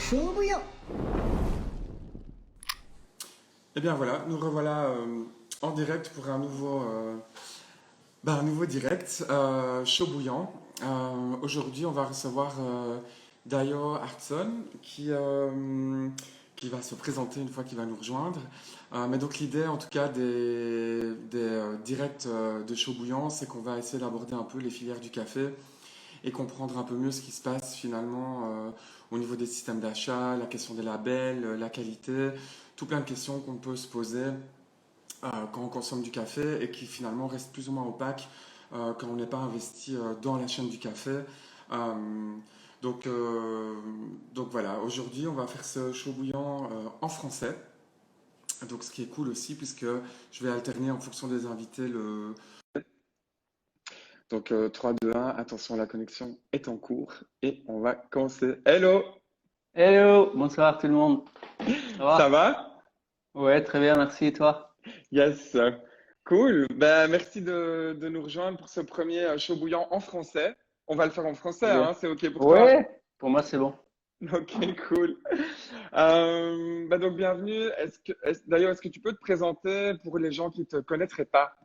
chaud bouillant. Et bien voilà, nous revoilà en direct pour un nouveau direct chaud bouillant. Aujourd'hui, on va recevoir Dayo Hartson qui va se présenter une fois qu'il va nous rejoindre. Mais donc l'idée, en tout cas, des directs de chaud bouillant, c'est qu'on va essayer d'aborder un peu les filières du café et comprendre un peu mieux ce qui se passe finalement au niveau des systèmes d'achat, la question des labels, la qualité, tout plein de questions qu'on peut se poser quand on consomme du café et qui finalement restent plus ou moins opaques quand on n'est pas investi dans la chaîne du café. Euh, donc, euh, donc voilà, aujourd'hui on va faire ce chaud bouillant en français. Donc ce qui est cool aussi puisque je vais alterner en fonction des invités le... Donc 3, 2, 1, attention la connexion est en cours et on va commencer. Hello, Hello, bonsoir tout le monde. Ça ça va? va? Ouais, très bien, merci. Et toi? Yes, cool. Ben, merci de nous rejoindre pour ce premier chaud bouillant en français. On va le faire en français, Yeah. hein, c'est OK pour toi? Ouais, pour moi c'est bon. Ok, cool. Donc bienvenue. D'ailleurs, est-ce que tu peux te présenter pour les gens qui te connaîtraient pas?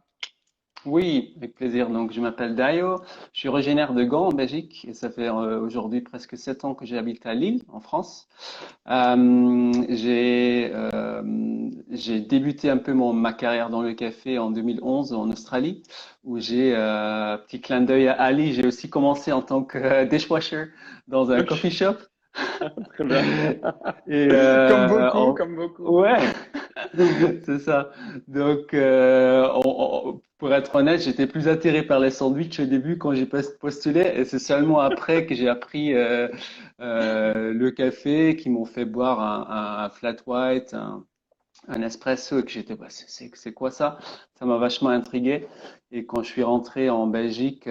Oui, avec plaisir. Donc, je m'appelle Dayo, je suis originaire de Gand en Belgique et ça fait aujourd'hui presque 7 ans que j'habite à Lille, en France. J'ai débuté un peu ma carrière dans le café en 2011 en Australie, où petit clin d'œil à Ali, j'ai aussi commencé en tant que dishwasher dans un Ok, coffee shop. très bien. Et Comme beaucoup, comme beaucoup. ouais, c'est ça. Donc, pour être honnête, j'étais plus attiré par les sandwichs au début quand j'ai postulé, et c'est seulement après que j'ai appris le café, qui m'ont fait boire un flat white, un espresso, et que j'étais, bah, c'est quoi ça? Ça m'a vachement intrigué. Et quand je suis rentré en Belgique,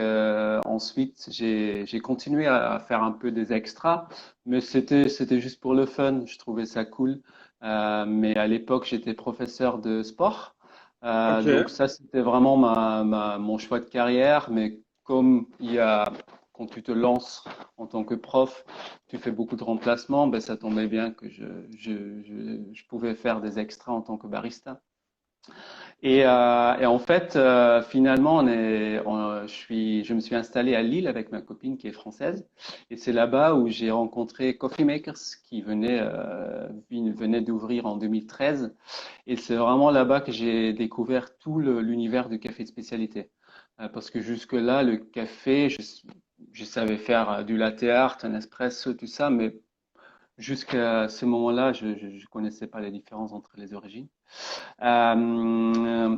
ensuite, j'ai continué à faire un peu des extras, mais c'était juste pour le fun. Je trouvais ça cool. Mais à l'époque, j'étais professeur de sport. Ok, Donc ça, c'était vraiment mon choix de carrière. Mais comme quand tu te lances en tant que prof, tu fais beaucoup de remplacements, ben ça tombait bien que je pouvais faire des extras en tant que barista. Et en fait, finalement, je me suis installé à Lille avec ma copine qui est française, et c'est là-bas où j'ai rencontré Coffee Makers qui venait d'ouvrir en 2013, et c'est vraiment là-bas que j'ai découvert tout l'univers du café de spécialité. Parce que jusque-là, le café, je savais faire du latte art, un espresso, tout ça, mais jusqu'à ce moment-là, je connaissais pas les différences entre les origines. Euh,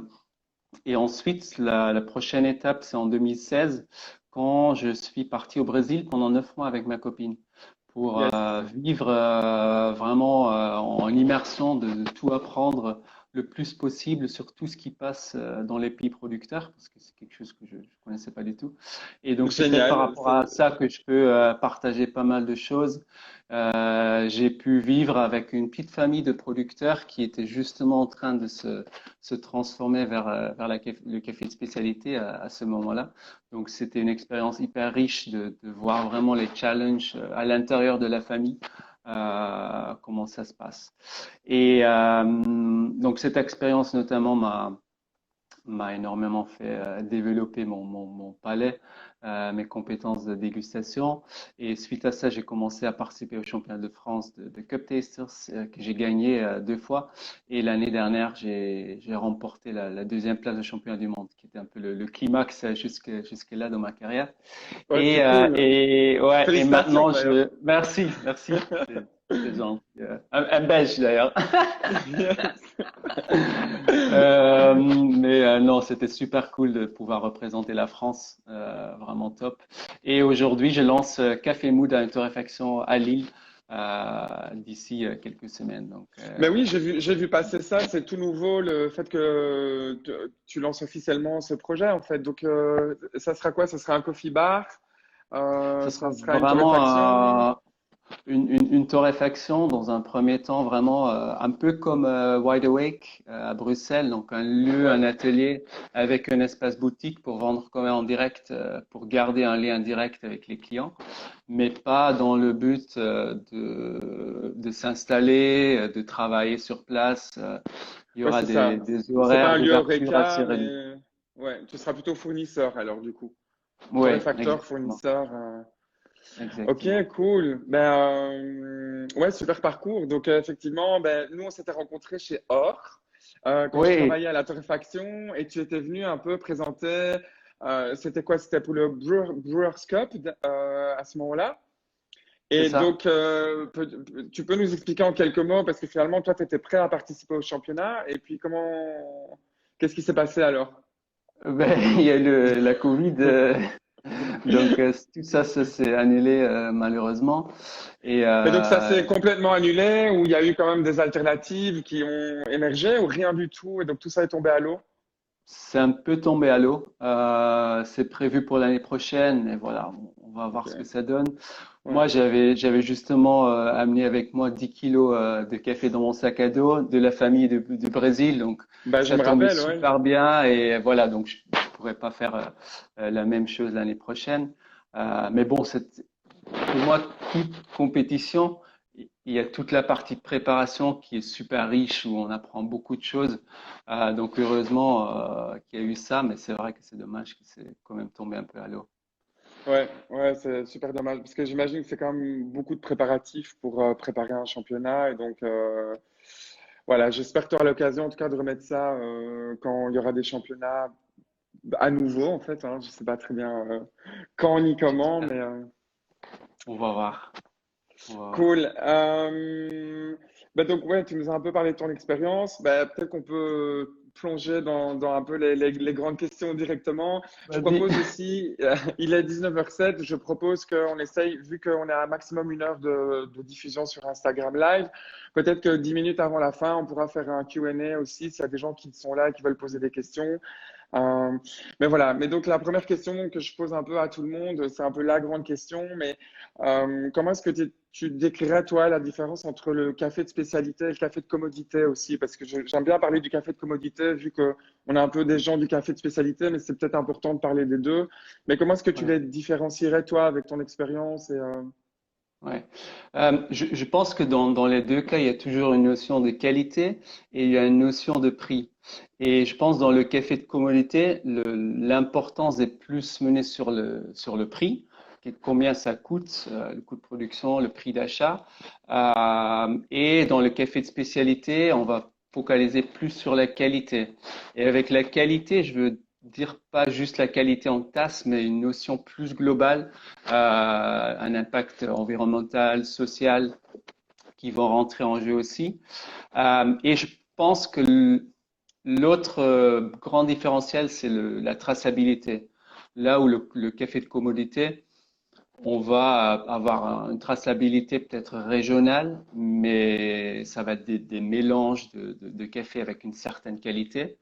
et ensuite, la prochaine étape, c'est en 2016, quand je suis parti au Brésil pendant 9 mois avec ma copine pour yes. vivre vraiment en immersion, de tout apprendre le plus possible sur tout ce qui passe dans les pays producteurs, parce que c'est quelque chose que je ne connaissais pas du tout. Et donc, c'est peut-être par Génial. rapport à ça que je peux partager pas mal de choses. J'ai pu vivre avec une petite famille de producteurs qui étaient justement en train de se transformer vers le café de spécialité à ce moment-là. Donc, c'était une expérience hyper riche de voir vraiment les challenges à l'intérieur de la famille, comment ça se passe. Et donc, cette expérience notamment m'a énormément fait développer mon palais, mes compétences de dégustation. Et suite à ça, j'ai commencé à participer au championnat de France de Cup Tasters que j'ai gagné 2 fois. Et l'année dernière, j'ai remporté la deuxième place de championnat du monde, qui était un peu le climax jusque-là dans ma carrière. Ouais, c'est cool. Et ouais, et Félicitations maintenant d'ailleurs. merci. C'est gentil. Un Belge d'ailleurs. Yes. Mais non, c'était super cool de pouvoir représenter la France, vraiment top. Et aujourd'hui, je lance Café Mood à une torréfaction à Lille d'ici quelques semaines. Donc, Mais oui, j'ai vu passer ça. C'est tout nouveau le fait que tu lances officiellement ce projet en fait. Donc, ça sera quoi? Ça sera un coffee bar? ce Ça sera sera une vraiment torréfaction? une torréfaction dans un premier temps, vraiment un peu comme Wide Awake à Bruxelles, donc un lieu, Ouais. un atelier avec un espace boutique pour vendre quand même en direct, pour garder un lien direct avec les clients. mais pas dans le but de s'installer, de travailler sur place. Il y Ouais, aura c'est ça. des C'est pas horaires un lieu d'ouverture Eureka, assez réduits. mais ouais, tu seras plutôt fournisseur alors du coup. Oui, Torréfacteur, exactement, fournisseur. Ok, exactement. cool. Ouais, super parcours. Donc, effectivement, ben, nous, on s'était rencontrés chez Or quand je Oui, travaillais à la torréfaction et tu étais venu un peu présenter. C'était quoi? C'était pour le Brewers Cup à ce moment-là. c'est Et ça. donc, tu peux nous expliquer en quelques mots parce que finalement, toi, tu étais prêt à participer au championnat. Et puis, qu'est-ce qui s'est passé alors? Ben, il y a la Covid, donc tout ça, ça s'est annulé malheureusement. Et Mais donc ça s'est complètement annulé ou il y a eu quand même des alternatives qui ont émergé ou rien du tout et donc tout ça est tombé à l'eau? c'est un peu tombé à l'eau. C'est prévu pour l'année prochaine, et voilà, on va voir ce que Ok, ça donne. ouais. Moi, j'avais justement amené avec moi 10 kilos de café dans mon sac à dos de la famille du Brésil, donc Bah je ça me tombait rappelle, ouais. super bien et voilà, donc je pourrais pas faire la même chose l'année prochaine. Mais bon, pour moi, toute compétition, il y a toute la partie de préparation qui est super riche où on apprend beaucoup de choses. Donc heureusement qu'il y a eu ça, mais c'est vrai que c'est dommage que c'est quand même tombé un peu à l'eau. Ouais, ouais, c'est super dommage parce que j'imagine que c'est quand même beaucoup de préparatifs pour préparer un championnat et donc voilà, j'espère que tu auras l'occasion en tout cas de remettre ça quand il y aura des championnats à nouveau en fait, hein. Je sais pas très bien quand ni comment, J'espère. mais On va voir. On va voir. cool. Bah donc, ouais, tu nous as un peu parlé de ton expérience. Bah, peut-être qu'on peut plonger dans un peu les grandes questions directement. Je Vas-y. propose aussi, il est 19h07, je propose qu'on essaye, vu qu'on a un maximum 1 heure de diffusion sur Instagram Live, peut-être que 10 minutes avant la fin, on pourra faire un Q&A aussi, s'il y a des gens qui sont là et qui veulent poser des questions. Euh, mais voilà, mais donc la première question que je pose un peu à tout le monde, c'est un peu la grande question, mais comment est-ce que tu décrirais, toi, la différence entre le café de spécialité et le café de commodité aussi? Parce que j'aime bien parler du café de commodité, vu qu'on a un peu des gens du café de spécialité, mais c'est peut-être important de parler des deux. Mais comment est-ce que tu Ouais. les différencierais, toi, avec ton expérience Ouais. Je pense que dans les deux cas, il y a toujours une notion de qualité et il y a une notion de prix. Et je pense dans le café de commodité, l'importance est plus menée sur le prix, combien ça coûte, le coût de production, le prix d'achat. Et dans le café de spécialité, on va focaliser plus sur la qualité. Et avec la qualité, je veux dire pas juste la qualité en tasse, mais une notion plus globale un impact environnemental, social qui vont rentrer en jeu aussi. Et je pense que l'autre grand différentiel, c'est la traçabilité. Là où le café de commodité, on va avoir une traçabilité peut-être régionale, mais ça va être des mélanges de café avec une certaine qualité.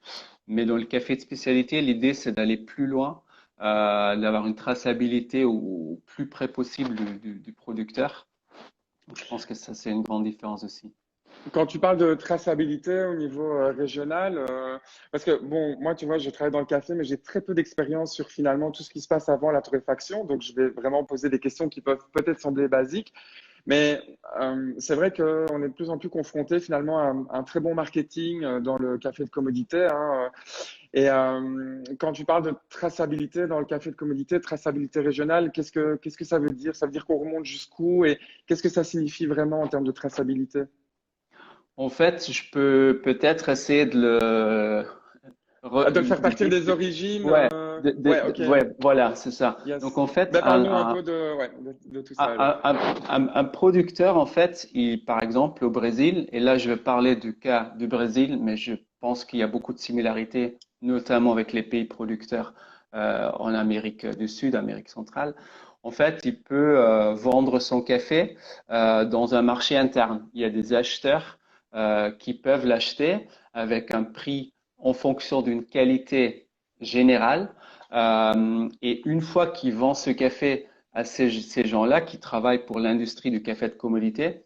Mais dans le café de spécialité, l'idée, c'est d'aller plus loin, d'avoir une traçabilité au plus près possible du producteur. Donc, je pense que ça, c'est une grande différence aussi. quand tu parles de traçabilité au niveau régional, parce que bon, moi, tu vois, je travaille dans le café, mais j'ai très peu d'expérience sur finalement tout ce qui se passe avant la torréfaction. Donc, je vais vraiment poser des questions qui peuvent peut-être sembler basiques. Mais c'est vrai qu'on est de plus en plus confronté finalement à un très bon marketing dans le café de commodité, hein. Et quand tu parles de traçabilité dans le café de commodité, traçabilité régionale, qu'est-ce que ça veut dire? Ça veut dire qu'on remonte jusqu'où et qu'est-ce que ça signifie vraiment en termes de traçabilité? En fait, je peux peut-être essayer Ah, de le faire de partir des décrire. origines. Ouais, Ouais, ok, ouais, voilà, c'est ça. Donc, yes. en fait, Ben, parle-nous un peu de, ouais, de tout ça alors. un producteur, en fait, par exemple, au Brésil, et là, je vais parler du cas du Brésil, mais je pense qu'il y a beaucoup de similarités, notamment avec les pays producteurs en Amérique du Sud, Amérique centrale. En fait, il peut vendre son café dans un marché interne. Il y a des acheteurs qui peuvent l'acheter avec un prix en fonction d'une qualité générale. Et une fois qu'il vend ce café à ces gens-là qui travaillent pour l'industrie du café de commodité,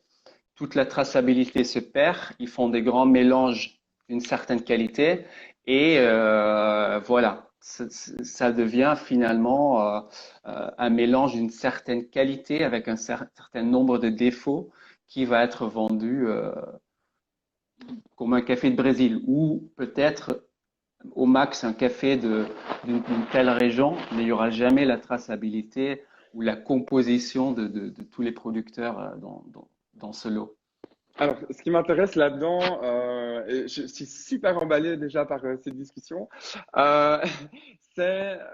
toute la traçabilité se perd. Ils font des grands mélanges d'une certaine qualité et voilà. ça devient finalement un mélange d'une certaine qualité avec un certain nombre de défauts qui va être vendu comme un café de Brésil ou peut-être au max un café d'une telle région, mais il n'y aura jamais la traçabilité ou la composition de tous les producteurs dans ce lot. Alors, ce qui m'intéresse là-dedans, et je suis super emballé déjà par cette discussion, euh,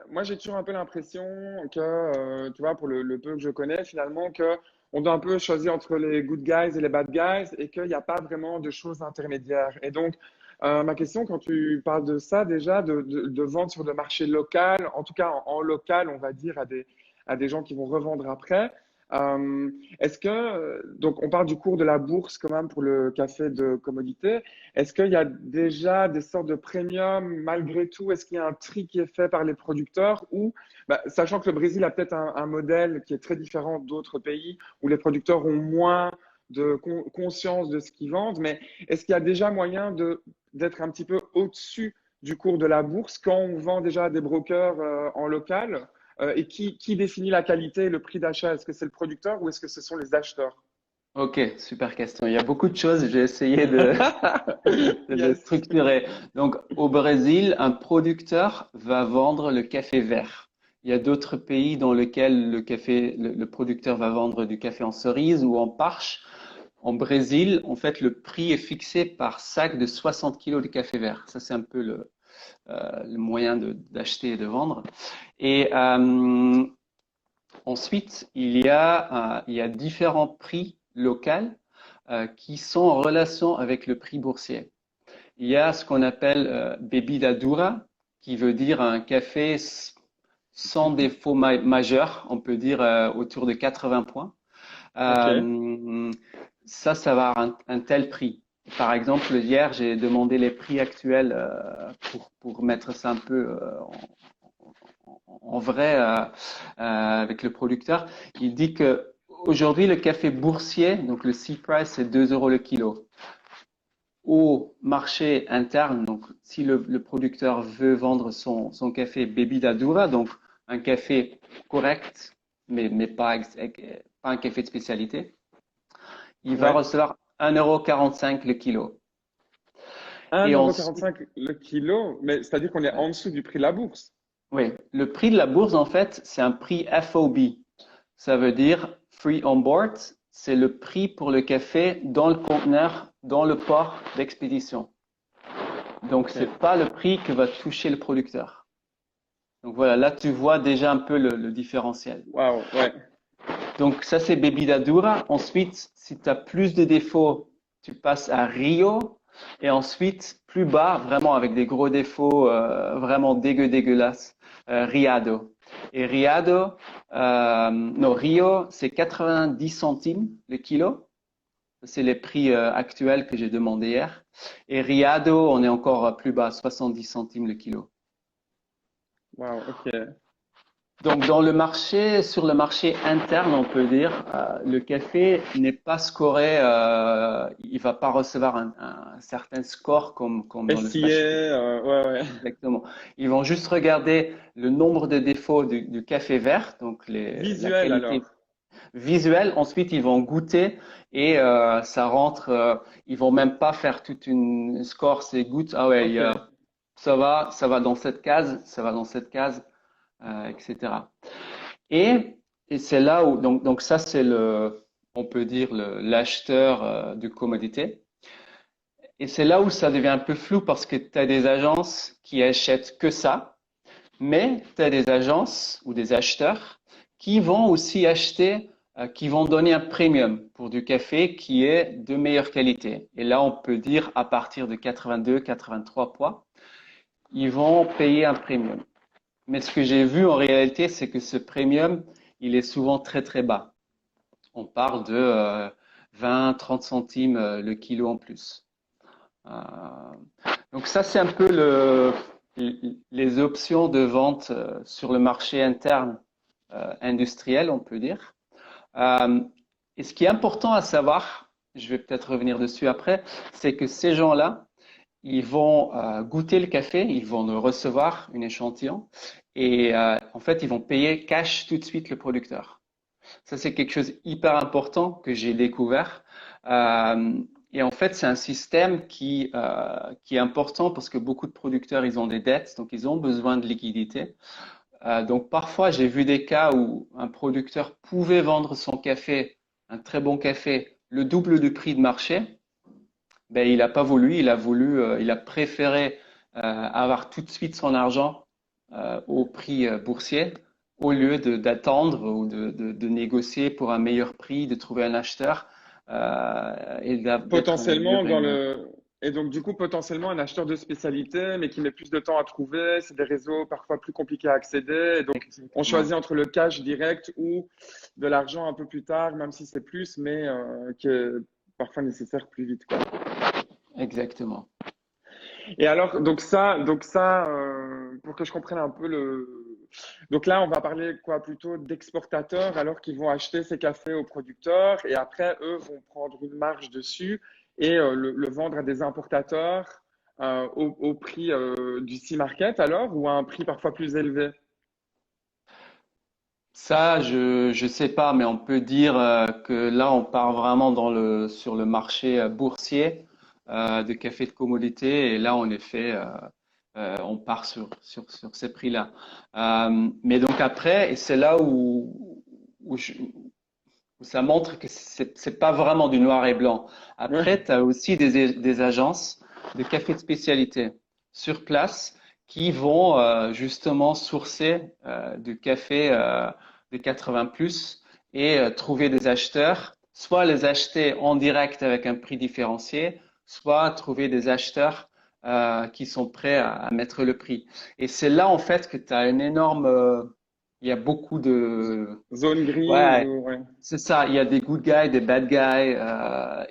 moi j'ai toujours un peu l'impression que, tu vois, pour le peu que je connais, finalement, que on doit un peu choisir entre les good guys et les bad guys et qu'il n'y a pas vraiment de choses intermédiaires. Et donc, ma question, quand tu parles de ça déjà, de vendre sur le marché local, en tout cas en local, on va dire, à des gens qui vont revendre après. Euh, Est-ce que, donc on parle du cours de la bourse quand même pour le café de commodité. Est-ce qu'il y a déjà des sortes de premium malgré tout? Est-ce qu'il y a un tri qui est fait par les producteurs ou, bah, sachant que le Brésil a peut-être un modèle qui est très différent d'autres pays où les producteurs ont moins de conscience de ce qu'ils vendent, mais est-ce qu'il y a déjà moyen d'être un petit peu au-dessus du cours de la bourse quand on vend déjà à des brokers en local? Et qui définit la qualité et le prix d'achat? Est-ce que c'est le producteur ou est-ce que ce sont les acheteurs? Ok, super question. Il y a beaucoup de choses. J'ai essayé de le Yes. structurer. Donc, au Brésil, un producteur va vendre le café vert. Il y a d'autres pays dans lesquels le producteur va vendre du café en cerise ou en parche. En Brésil, en fait, le prix est fixé par sac de 60 kilos de café vert. Ça, c'est un peu le moyen d'acheter et de vendre. Et ensuite, il y a différents prix locaux qui sont en relation avec le prix boursier. Il y a ce qu'on appelle bebida dura, qui veut dire un café sans défaut majeur, on peut dire autour de 80 points. Ok. Euh, ça va avoir un tel prix. Par exemple, hier, j'ai demandé les prix actuels pour mettre ça un peu en vrai avec le producteur. Il dit que aujourd'hui, le café boursier, donc le C-Price, c'est 2 euros le kilo. Au marché interne, donc si le producteur veut vendre son café Bebida Dura, donc un café correct, mais pas un café de spécialité, il va Ouais. recevoir 1,45 € le kilo. Et ensuite, 1,45 € le kilo, mais c'est-à-dire qu'on est ouais. en dessous du prix de la bourse. Oui, le prix de la bourse, en fait, c'est un prix FOB. Ça veut dire free on board. C'est le prix pour le café dans le conteneur, dans le port d'expédition. Donc, Ok. c'est pas le prix que va toucher le producteur. Donc voilà, là tu vois déjà un peu le différentiel. Waouh, ouais. Donc ça c'est Bebida Dura. Ensuite, si tu as plus de défauts, tu passes à Rio. Et ensuite, plus bas, vraiment avec des gros défauts vraiment dégueulasses, Riado. Et Riado, non, Rio, c'est 90 centimes le kilo. C'est les prix actuels que j'ai demandé hier. Et Riado, on est encore plus bas, 70 centimes le kilo. Waouh, ok. Donc, sur le marché interne, on peut dire, le café n'est pas scoré, il va pas recevoir un certain score comme dans le SIA, flash. ouais, ouais. Exactement. Ils vont juste regarder le nombre de défauts du café vert, donc la Visuel qualité alors. visuelle. Ensuite, ils vont goûter et ça rentre. Ils vont même pas faire toute une score, c'est goûte. Ah ouais, Ok. ça va dans cette case, ça va dans cette case, etc. Et, et c'est là où, donc ça c'est on peut dire l'acheteur de commodité. Et c'est là où ça devient un peu flou parce que tu as des agences qui achètent que ça, mais tu as des agences ou des acheteurs qui vont aussi acheter, qui vont donner un premium pour du café qui est de meilleure qualité. Et là, on peut dire à partir de 82, 83 poids, ils vont payer un premium. Mais ce que j'ai vu en réalité, c'est que ce premium, il est souvent très très bas. On parle de 20, 30 centimes le kilo en plus. Euh, donc ça, c'est un peu les options de vente sur le marché interne industriel, on peut dire. Euh, et ce qui est important à savoir, je vais peut-être revenir dessus après, c'est que ces gens-là, ils vont goûter le café, ils vont le recevoir, une échantillon, et en fait, ils vont payer cash tout de suite le producteur. Ça, c'est quelque chose hyper important que j'ai découvert. Euh, et en fait, c'est un système qui est important parce que beaucoup de producteurs, ils ont des dettes, donc ils ont besoin de liquidité. Donc parfois, j'ai vu des cas où un producteur pouvait vendre son café, un très bon café, le double du prix de marché. Ben, il n'a pas voulu, il a préféré avoir tout de suite son argent au prix boursier au lieu d'attendre ou de négocier pour un meilleur prix, de trouver un acheteur et d'être dans le mieux Potentiellement dans gagnant. le et donc du coup potentiellement un acheteur de spécialité mais qui met plus de temps à trouver, c'est des réseaux parfois plus compliqués à accéder et donc on Exactement. choisit entre le cash direct ou de l'argent un peu plus tard même si c'est plus mais qui est parfois nécessaire plus vite quoi. Exactement. Et alors donc ça pour que je comprenne un peu le donc là on va parler quoi plutôt d'exportateurs alors qu'ils vont acheter ces cafés aux producteurs et après eux vont prendre une marge dessus et le vendre à des importateurs au prix du sea market alors ou à un prix parfois plus élevé. Ça, je sais pas, mais on peut dire que là, on part vraiment sur le marché boursier de café de commodité, et là, en effet, on part sur ces prix-là. Mais donc après, et c'est là où ça montre que c'est pas vraiment du noir et blanc. Ouais. Après, tu as aussi des agences de café de spécialité sur place qui vont justement sourcer du café de 80 plus et trouver des acheteurs, soit les acheter en direct avec un prix différencié, soit trouver des acheteurs qui sont prêts à mettre le prix. Et c'est là en fait que tu as une énorme, il y a beaucoup de, Zone grise ouais, ou ouais. c'est ça, il y a des good guys, des bad guys,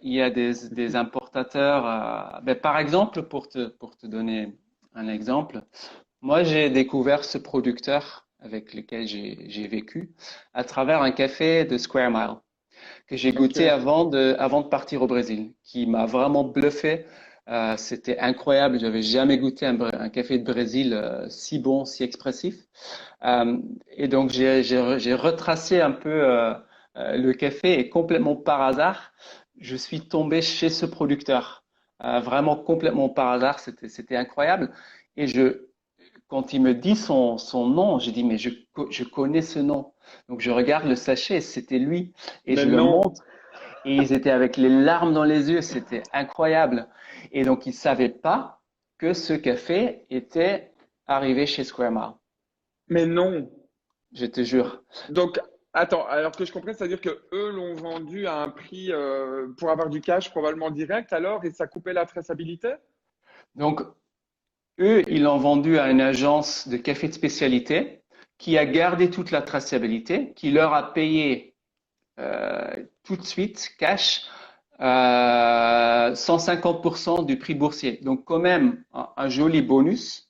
il y a des importateurs. Ben, par exemple, pour te donner un exemple, moi j'ai découvert ce producteur avec lequel j'ai vécu à travers un café de Square Mile que j'ai Ok. goûté avant de partir au Brésil, qui m'a vraiment bluffé. C'était incroyable, j'avais jamais goûté un café de Brésil si bon, si expressif. Euh, et donc j'ai retracé un peu le café et complètement par hasard, je suis tombé chez ce producteur. Vraiment complètement par hasard, c'était incroyable. Et quand il me dit son nom, j'ai dit mais je connais ce nom. Donc je regarde le sachet, c'était lui et Mais je le non. montre. Et ils étaient avec les larmes dans les yeux, c'était incroyable. Et donc ils savaient pas que ce café était arrivé chez Square Mile. Mais non. Je te jure. Donc, attends, alors que je comprends, c'est-à-dire que eux l'ont vendu à un prix pour avoir du cash probablement direct alors et ça coupait la traçabilité? Donc, eux, ils l'ont vendu à une agence de café de spécialité qui a gardé toute la traçabilité, qui leur a payé tout de suite, cash, 150% du prix boursier. Donc, quand même, un joli bonus.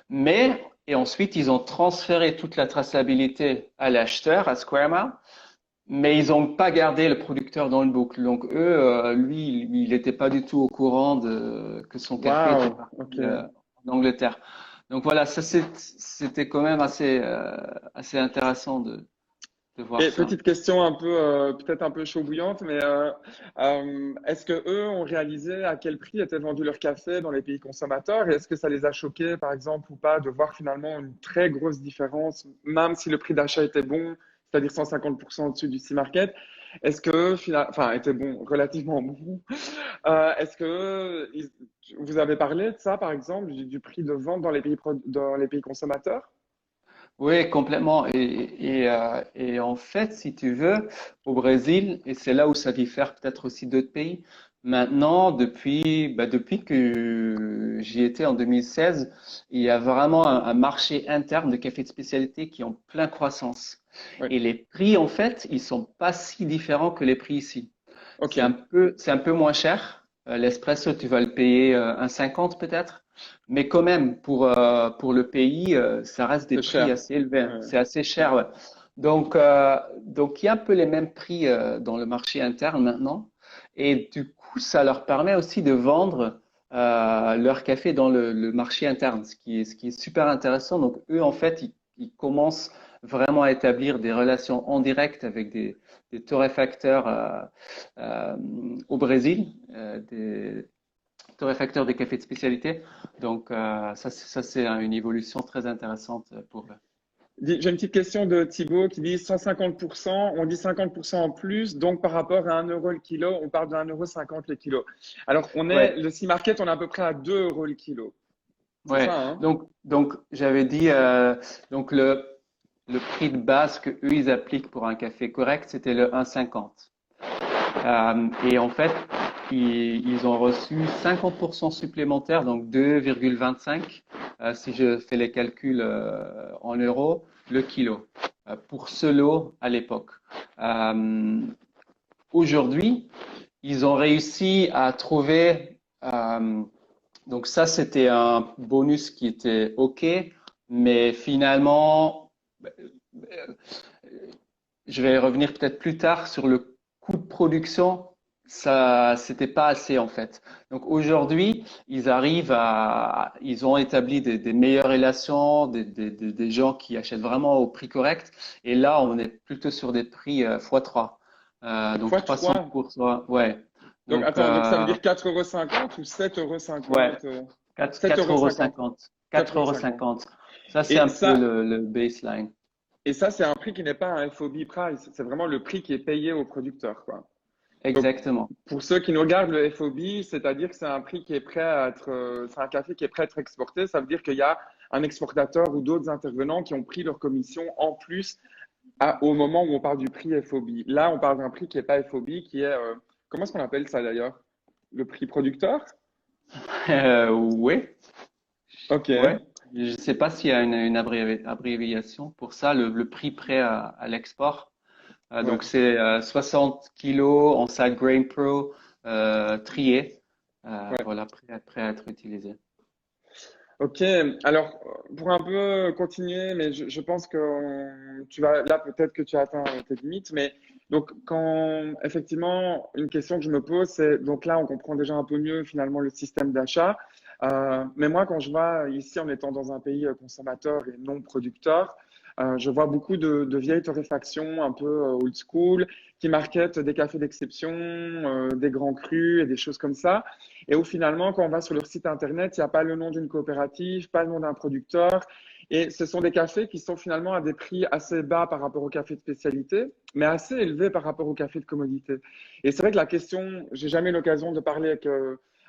Mais, et ensuite, ils ont transféré toute la traçabilité à l'acheteur, à Squaremount. Mais ils n'ont pas gardé le producteur dans le boucle. Donc eux, lui, il n'était pas du tout au courant que son café était Waouh, parti ok. en Angleterre. Donc voilà, c'était quand même assez intéressant de voir Et ça. petite question un peu, peut-être un peu chaud bouillante, mais est-ce que eux ont réalisé à quel prix était vendu leur café dans les pays consommateurs et est-ce que ça les a choqués, par exemple, ou pas, de voir finalement une très grosse différence, même si le prix d'achat était bon, c'est-à-dire 150% au-dessus du sea market, est-ce que, enfin, était bon, relativement bon, est-ce que vous avez parlé de ça, par exemple, du prix de vente dans les pays, dans les pays consommateurs? Oui, complètement. Et en fait, si tu veux, au Brésil, et c'est là où ça diffère peut-être aussi d'autres pays, maintenant, depuis que j'y étais en 2016, il y a vraiment un marché interne de café de spécialité qui est en pleine croissance. Oui, Et les prix, en fait, ils sont pas si différents que les prix ici. ok, C'est un peu moins cher. L'espresso, tu vas le payer 1,50 peut-être. Mais quand même, pour le pays, ça reste des c'est prix cher. assez élevés. Ouais. C'est assez cher, ouais. Donc, il y a un peu les mêmes prix dans le marché interne maintenant. Et du coup, ça leur permet aussi de vendre leur café dans le marché interne, ce qui est super intéressant. Donc eux, en fait, ils commencent vraiment à établir des relations en direct avec des torréfacteurs euh, au Brésil, des torréfacteurs des cafés de spécialité. Donc ça c'est une évolution très intéressante pour eux. J'ai une petite question de Thibaut qui dit 150%, on dit 50% en plus, donc par rapport à 1 € le kilo, on parle de 1,50 € le kilo. Alors, Ouais, le C-Market, on est à peu près à 2 € le kilo. C'est ouais. ça, hein? Donc j'avais dit donc le prix de base que eux ils appliquent pour un café correct, c'était le 1,50. Et en fait, ils ont reçu 50% supplémentaires, donc 2,25, si je fais les calculs en euros, le kilo, pour ce lot à l'époque. Euh, Aujourd'hui, ils ont réussi à trouver, donc ça c'était un bonus qui était OK, mais finalement, je vais revenir peut-être plus tard sur le coût de production. Ça, c'était pas assez en fait. Donc aujourd'hui, ils ont établi des meilleures relations, des gens qui achètent vraiment au prix correct. Et là, on est plutôt sur des prix x3. Donc Fois 3. 300%, ouais. Donc, Donc, attends, donc ça veut dire 4,50 € ou 7,50 ouais, €? 4 euros 7,50 €. 50. 4 euros 4,50 €. 50. Ça, c'est Et un peu ça, le baseline. et ça, c'est un prix qui n'est pas un FOB price, c'est vraiment le prix qui est payé au producteur, quoi. Donc, Exactement. pour ceux qui nous regardent, le FOB, c'est-à-dire que c'est un prix qui est prêt à être, c'est un café qui est prêt à être exporté. Ça veut dire qu'il y a un exportateur ou d'autres intervenants qui ont pris leur commission en plus au moment où on parle du prix FOB. Là, on parle d'un prix qui n'est pas FOB, qui est, comment est-ce qu'on appelle ça d'ailleurs? Le prix producteur? Oui. Ok. Ouais, je ne sais pas s'il y a une abréviation pour ça, le prix prêt à l'export. Ouais. Donc c'est 60 kilos en sac Grain Pro trié, Ouais. voilà, prêt à être utilisé. Ok, alors pour un peu continuer, mais je pense que tu vas là peut-être que tu as atteint tes limites, mais donc quand effectivement une question que je me pose, c'est donc là on comprend déjà un peu mieux finalement le système d'achat. Mais moi quand je vois ici en étant dans un pays consommateur et non producteur, je vois beaucoup de vieilles torréfactions un peu old school qui marketent des cafés d'exception, des grands crus et des choses comme ça. Et où finalement, quand on va sur leur site internet, il n'y a pas le nom d'une coopérative, pas le nom d'un producteur. Et ce sont des cafés qui sont finalement à des prix assez bas par rapport aux cafés de spécialité, mais assez élevés par rapport aux cafés de commodité. Et c'est vrai que la question, j'ai jamais eu l'occasion de parler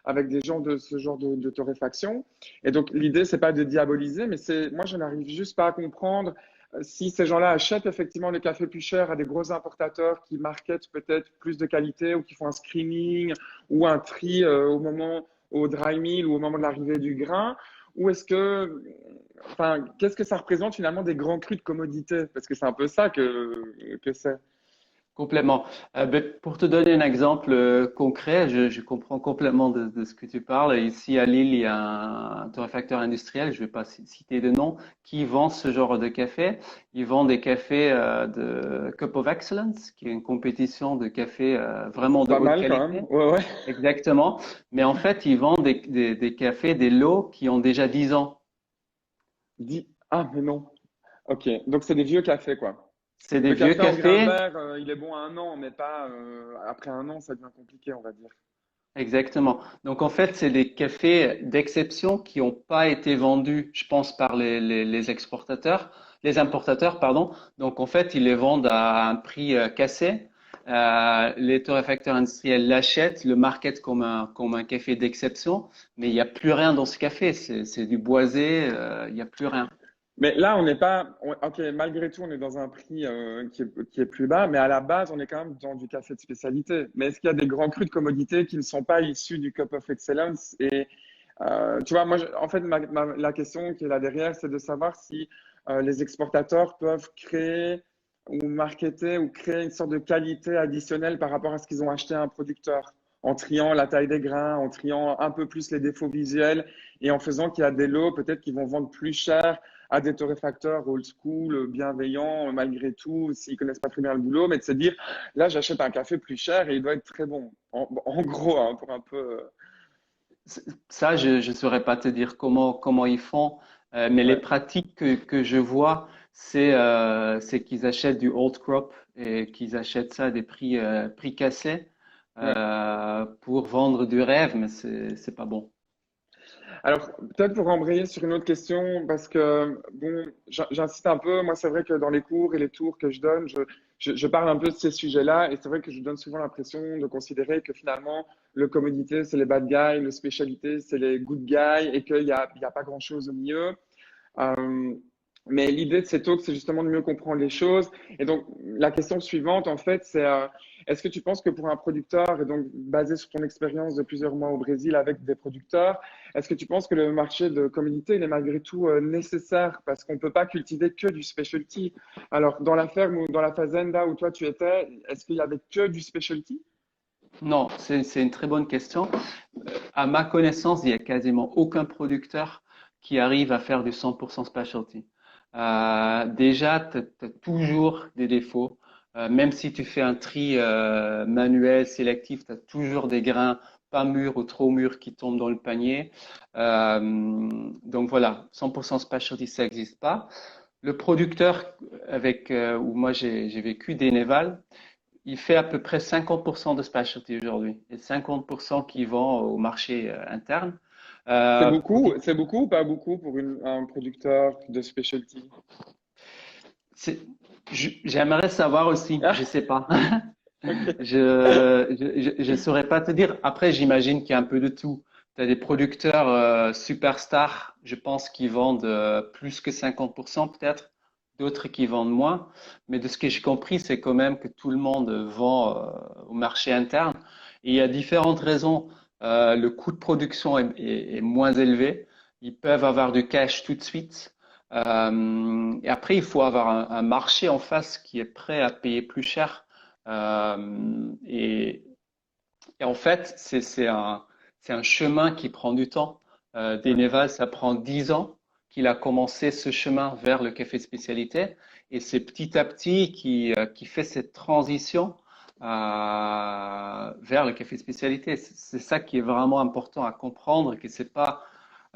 avec des gens de ce genre de torréfaction. Et donc, l'idée, c'est pas de diaboliser, mais moi, je n'arrive juste pas à comprendre si ces gens-là achètent effectivement les cafés plus chers à des gros importateurs qui marketent peut-être plus de qualité ou qui font un screening ou un tri au dry mill ou au moment de l'arrivée du grain, ou est-ce que, enfin, qu'est-ce que ça représente finalement des grands crus de commodité? Parce que c'est un peu ça que c'est. Complètement. Ben, pour te donner un exemple concret, je comprends complètement de ce que tu parles. Ici à Lille, il y a un torréfacteur industriel, je ne vais pas citer de nom, qui vend ce genre de café. Il vend des cafés de Cup of Excellence, qui est une compétition de café vraiment de Pas haute mal quand même. qualité. Ouais, ouais. Exactement. Mais en fait, ils vendent des cafés, des lots qui ont déjà 10 ans. Ah, mais non. Ok. Donc, c'est des vieux cafés, quoi. C'est des Le vieux café en grain cafés. vert, il est bon à 1 an, mais pas après 1 an, ça devient compliqué, on va dire. Exactement. Donc en fait, c'est des cafés d'exception qui n'ont pas été vendus, je pense, par les exportateurs, les importateurs, pardon. Donc en fait, ils les vendent à un prix cassé. Les torréfacteurs industriels l'achètent, le marketent comme un café d'exception, mais il n'y a plus rien dans ce café. C'est du boisé, il n'y a plus rien. Mais là, on n'est pas. Ok, malgré tout, on est dans un prix qui est plus bas, mais à la base, on est quand même dans du café de spécialité. Mais est-ce qu'il y a des grands crus de commodité qui ne sont pas issus du Cup of Excellence? Et tu vois, moi, en fait, la question qui est là derrière, c'est de savoir si les exportateurs peuvent créer ou marketer ou créer une sorte de qualité additionnelle par rapport à ce qu'ils ont acheté à un producteur, en triant la taille des grains, en triant un peu plus les défauts visuels et en faisant qu'il y a des lots peut-être qui vont vendre plus cher à des torréfacteurs old school, bienveillants, malgré tout, s'ils connaissent pas très bien le boulot, mais de se dire, là, j'achète un café plus cher et il doit être très bon. En gros, hein, pour un peu. Ça, je ne saurais pas te dire comment ils font, mais les Ouais, pratiques que je vois, c'est qu'ils achètent du old crop et qu'ils achètent ça à des prix cassés ouais. pour vendre du rêve, mais c'est pas bon. Alors, peut-être pour embrayer sur une autre question, parce que, bon, j'insiste un peu. Moi, c'est vrai que dans les cours et les tours que je donne, je parle un peu de ces sujets-là. Et c'est vrai que je donne souvent l'impression de considérer que finalement, le commodité, c'est les bad guys, le spécialité, c'est les good guys, et qu'il y a pas grand-chose au milieu. Euh, mais l'idée de ces talks, c'est justement de mieux comprendre les choses. Et donc, la question suivante, en fait, c'est est-ce que tu penses que pour un producteur, et donc basé sur ton expérience de plusieurs mois au Brésil avec des producteurs, est-ce que tu penses que le marché de communauté, il est malgré tout nécessaire parce qu'on ne peut pas cultiver que du specialty? Alors, dans la ferme ou dans la fazenda où toi tu étais, est-ce qu'il y avait que du specialty? Non, c'est une très bonne question. À ma connaissance, il y a quasiment aucun producteur qui arrive à faire du 100% specialty. Déjà, tu as toujours des défauts. Même si tu fais un tri manuel, sélectif, tu as toujours des grains pas mûrs ou trop mûrs qui tombent dans le panier. Donc voilà, 100% specialty, ça n'existe pas. Le producteur où moi j'ai vécu, Dénéval, il fait à peu près 50% de specialty aujourd'hui et 50% qui vend au marché interne. Pour dire, C'est beaucoup ou pas beaucoup pour un producteur de specialty? c'est- j'aimerais savoir aussi, je Ah, sais pas. ok. Je saurais pas te dire. Après, j'imagine qu'il y a un peu de tout. Tu as des producteurs superstars, je pense, qui vendent plus que 50% peut-être, d'autres qui vendent moins. Mais de ce que j'ai compris, c'est quand même que tout le monde vend au marché interne. Et il y a différentes raisons. Le coût de production est moins élevé. Ils peuvent avoir du cash tout de suite. Et après, il faut avoir un marché en face qui est prêt à payer plus cher. Et en fait, c'est un chemin qui prend du temps. Ouais. Dénéval, ça prend 10 ans qu'il a commencé ce chemin vers le café de spécialité. Et c'est petit à petit qui fait cette transition vers le café de spécialité. C'est ça qui est vraiment important à comprendre, que c'est pas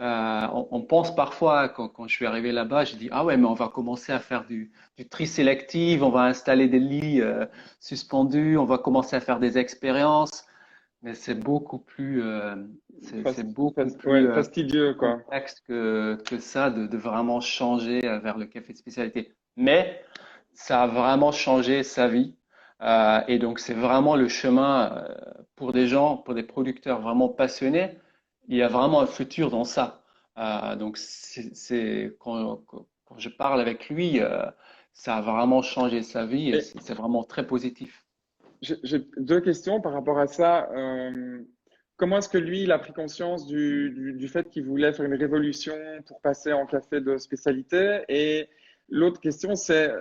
on pense parfois, quand je suis arrivé là-bas, je dis, ah ouais, mais on va commencer à faire du tri sélectif, on va installer des lits suspendus, on va commencer à faire des expériences, mais c'est beaucoup plus, c'est beaucoup plus Ouais, fastidieux, quoi. complexe que ça de vraiment changer vers le café de spécialité. Mais ça a vraiment changé sa vie. Et donc, c'est vraiment le chemin pour des gens, pour des producteurs vraiment passionnés. Il y a vraiment un futur dans ça. Donc, quand je parle avec lui, ça a vraiment changé sa vie et Et c'est vraiment très positif. j'ai deux questions par rapport à ça. Comment est-ce que lui, il a pris conscience du fait qu'il voulait faire une révolution pour passer en café de spécialité? Et l'autre question, c'est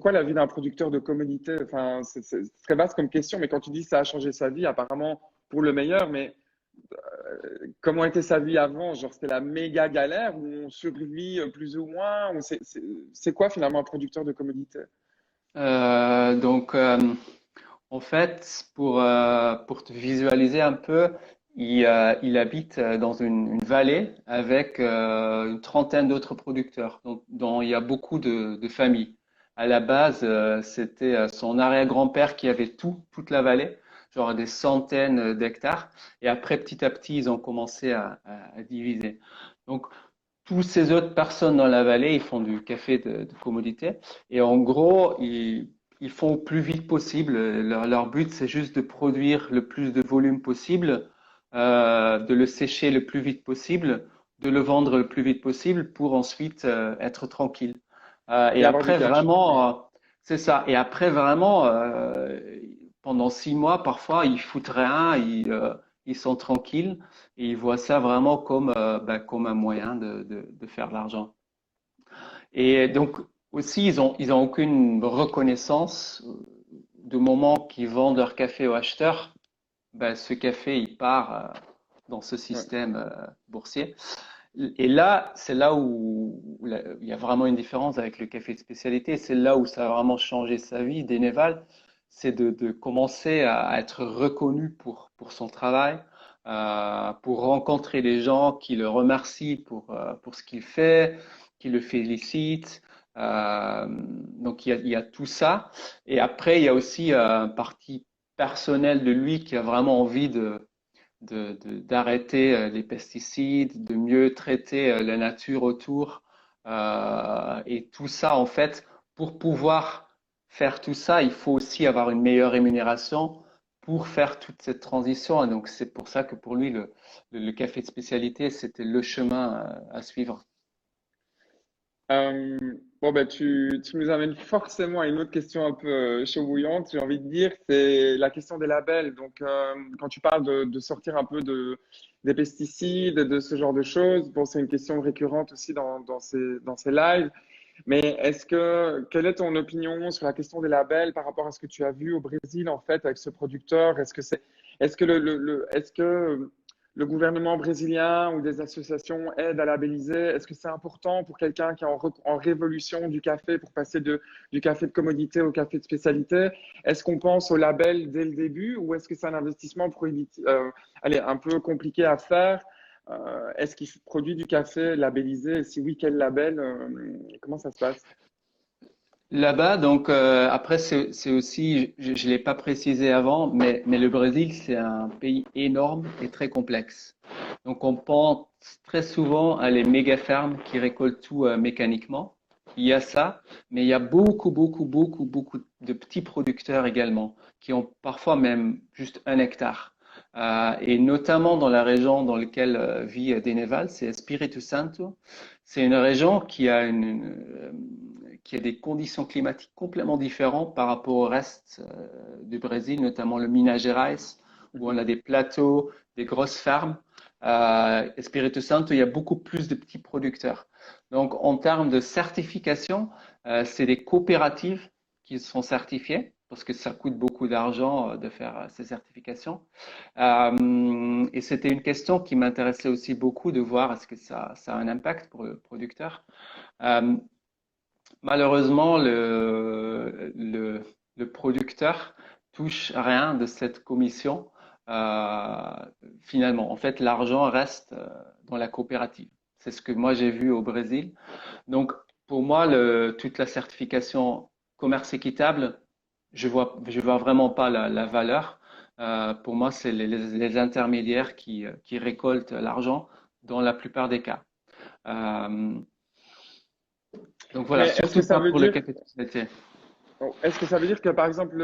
quoi la vie d'un producteur de commodité? Enfin, c'est très vaste comme question, mais quand tu dis ça a changé sa vie, apparemment pour le meilleur, mais comment était sa vie avant? Genre, c'était la méga galère où on survit plus ou moins? Ou c'est quoi finalement un producteur de commodité? Donc, en fait, pour te visualiser un peu, il habite dans une vallée avec une trentaine d'autres producteurs, donc, dont il y a beaucoup de familles. À la base, c'était son arrière-grand-père qui avait toute la vallée, genre des centaines d'hectares. Et après, petit à petit, ils ont commencé à diviser. Donc, tous ces autres personnes dans la vallée, ils font du café de commodité. Et en gros, ils font au plus vite possible. Leur but, c'est juste de produire le plus de volume possible, de le sécher le plus vite possible, de le vendre le plus vite possible pour ensuite être tranquille. Et Et avoir du après, cash. vraiment, c'est ça. Et après, vraiment, pendant 6 mois, parfois, ils foutent rien, ils sont tranquilles et ils voient ça vraiment comme un moyen de faire de l'argent. Et donc aussi, ils ont aucune reconnaissance du moment qu'ils vendent leur café aux acheteurs. Ben, ce café, il part dans ce Ouais. système boursier. Et là, c'est là où il y a vraiment une différence avec le café de spécialité. C'est là où ça a vraiment changé sa vie, Dénéval. C'est de commencer à être reconnu pour son travail, pour rencontrer des gens qui le remercient pour ce qu'il fait, qui le félicitent. Donc il y a tout ça. Et après, il y a aussi un parti personnel de lui qui a vraiment envie d'arrêter les pesticides, de mieux traiter la nature autour. Et tout ça, en fait, pour pouvoir faire tout ça, il faut aussi avoir une meilleure rémunération pour faire toute cette transition. Et donc, c'est pour ça que pour lui, le café de spécialité, c'était le chemin à suivre. Euh, bon, ben, tu nous amènes forcément à une autre question un peu chaud bouillante, j'ai envie de dire, c'est la question des labels. Donc, quand tu parles de sortir un peu des pesticides, de ce genre de choses, bon, c'est une question récurrente aussi dans ces lives. Mais quelle est ton opinion sur la question des labels par rapport à ce que tu as vu au Brésil, en fait, avec ce producteur? Est-ce que est-ce que le gouvernement brésilien ou des associations aident à labelliser? Est-ce que c'est important pour quelqu'un qui est en révolution du café pour passer du café de commodité au café de spécialité? Est-ce qu'on pense au label dès le début ou est-ce que c'est un investissement allez, un peu compliqué à faire? Est-ce qu'il produit du café labellisé? Et si oui, quel label? Comment ça se passe? Là-bas, donc après, c'est aussi, je ne l'ai pas précisé avant, mais le Brésil, c'est un pays énorme et très complexe. Donc on pense très souvent à les méga fermes qui récoltent tout mécaniquement. Il y a ça, mais il y a beaucoup de petits producteurs également qui ont parfois même juste 1 hectare. Et notamment dans la région dans laquelle vit Deneval, c'est Espírito Santo. C'est une région qui a des conditions climatiques complètement différentes par rapport au reste du Brésil, notamment le Minas Gerais, où on a des plateaux, des grosses fermes. Espírito Santo, il y a beaucoup plus de petits producteurs. Donc, en termes de certification, c'est des coopératives qui sont certifiées parce que ça coûte beaucoup d'argent de faire ces certifications. Et c'était une question qui m'intéressait aussi beaucoup de voir est-ce que ça a un impact pour le producteur. Euh, Malheureusement, le producteur touche rien de cette commission. Euh, Finalement, en fait, l'argent reste dans la coopérative. C'est ce que moi j'ai vu au Brésil. Donc, pour moi, toute la certification commerce équitable, je vois vraiment pas la valeur. Pour moi, c'est les intermédiaires qui récoltent l'argent dans la plupart des cas. Euh, donc voilà, Mais est-ce que surtout ça pas veut pour le dire, café de spécialité. est-ce que ça veut dire que par exemple,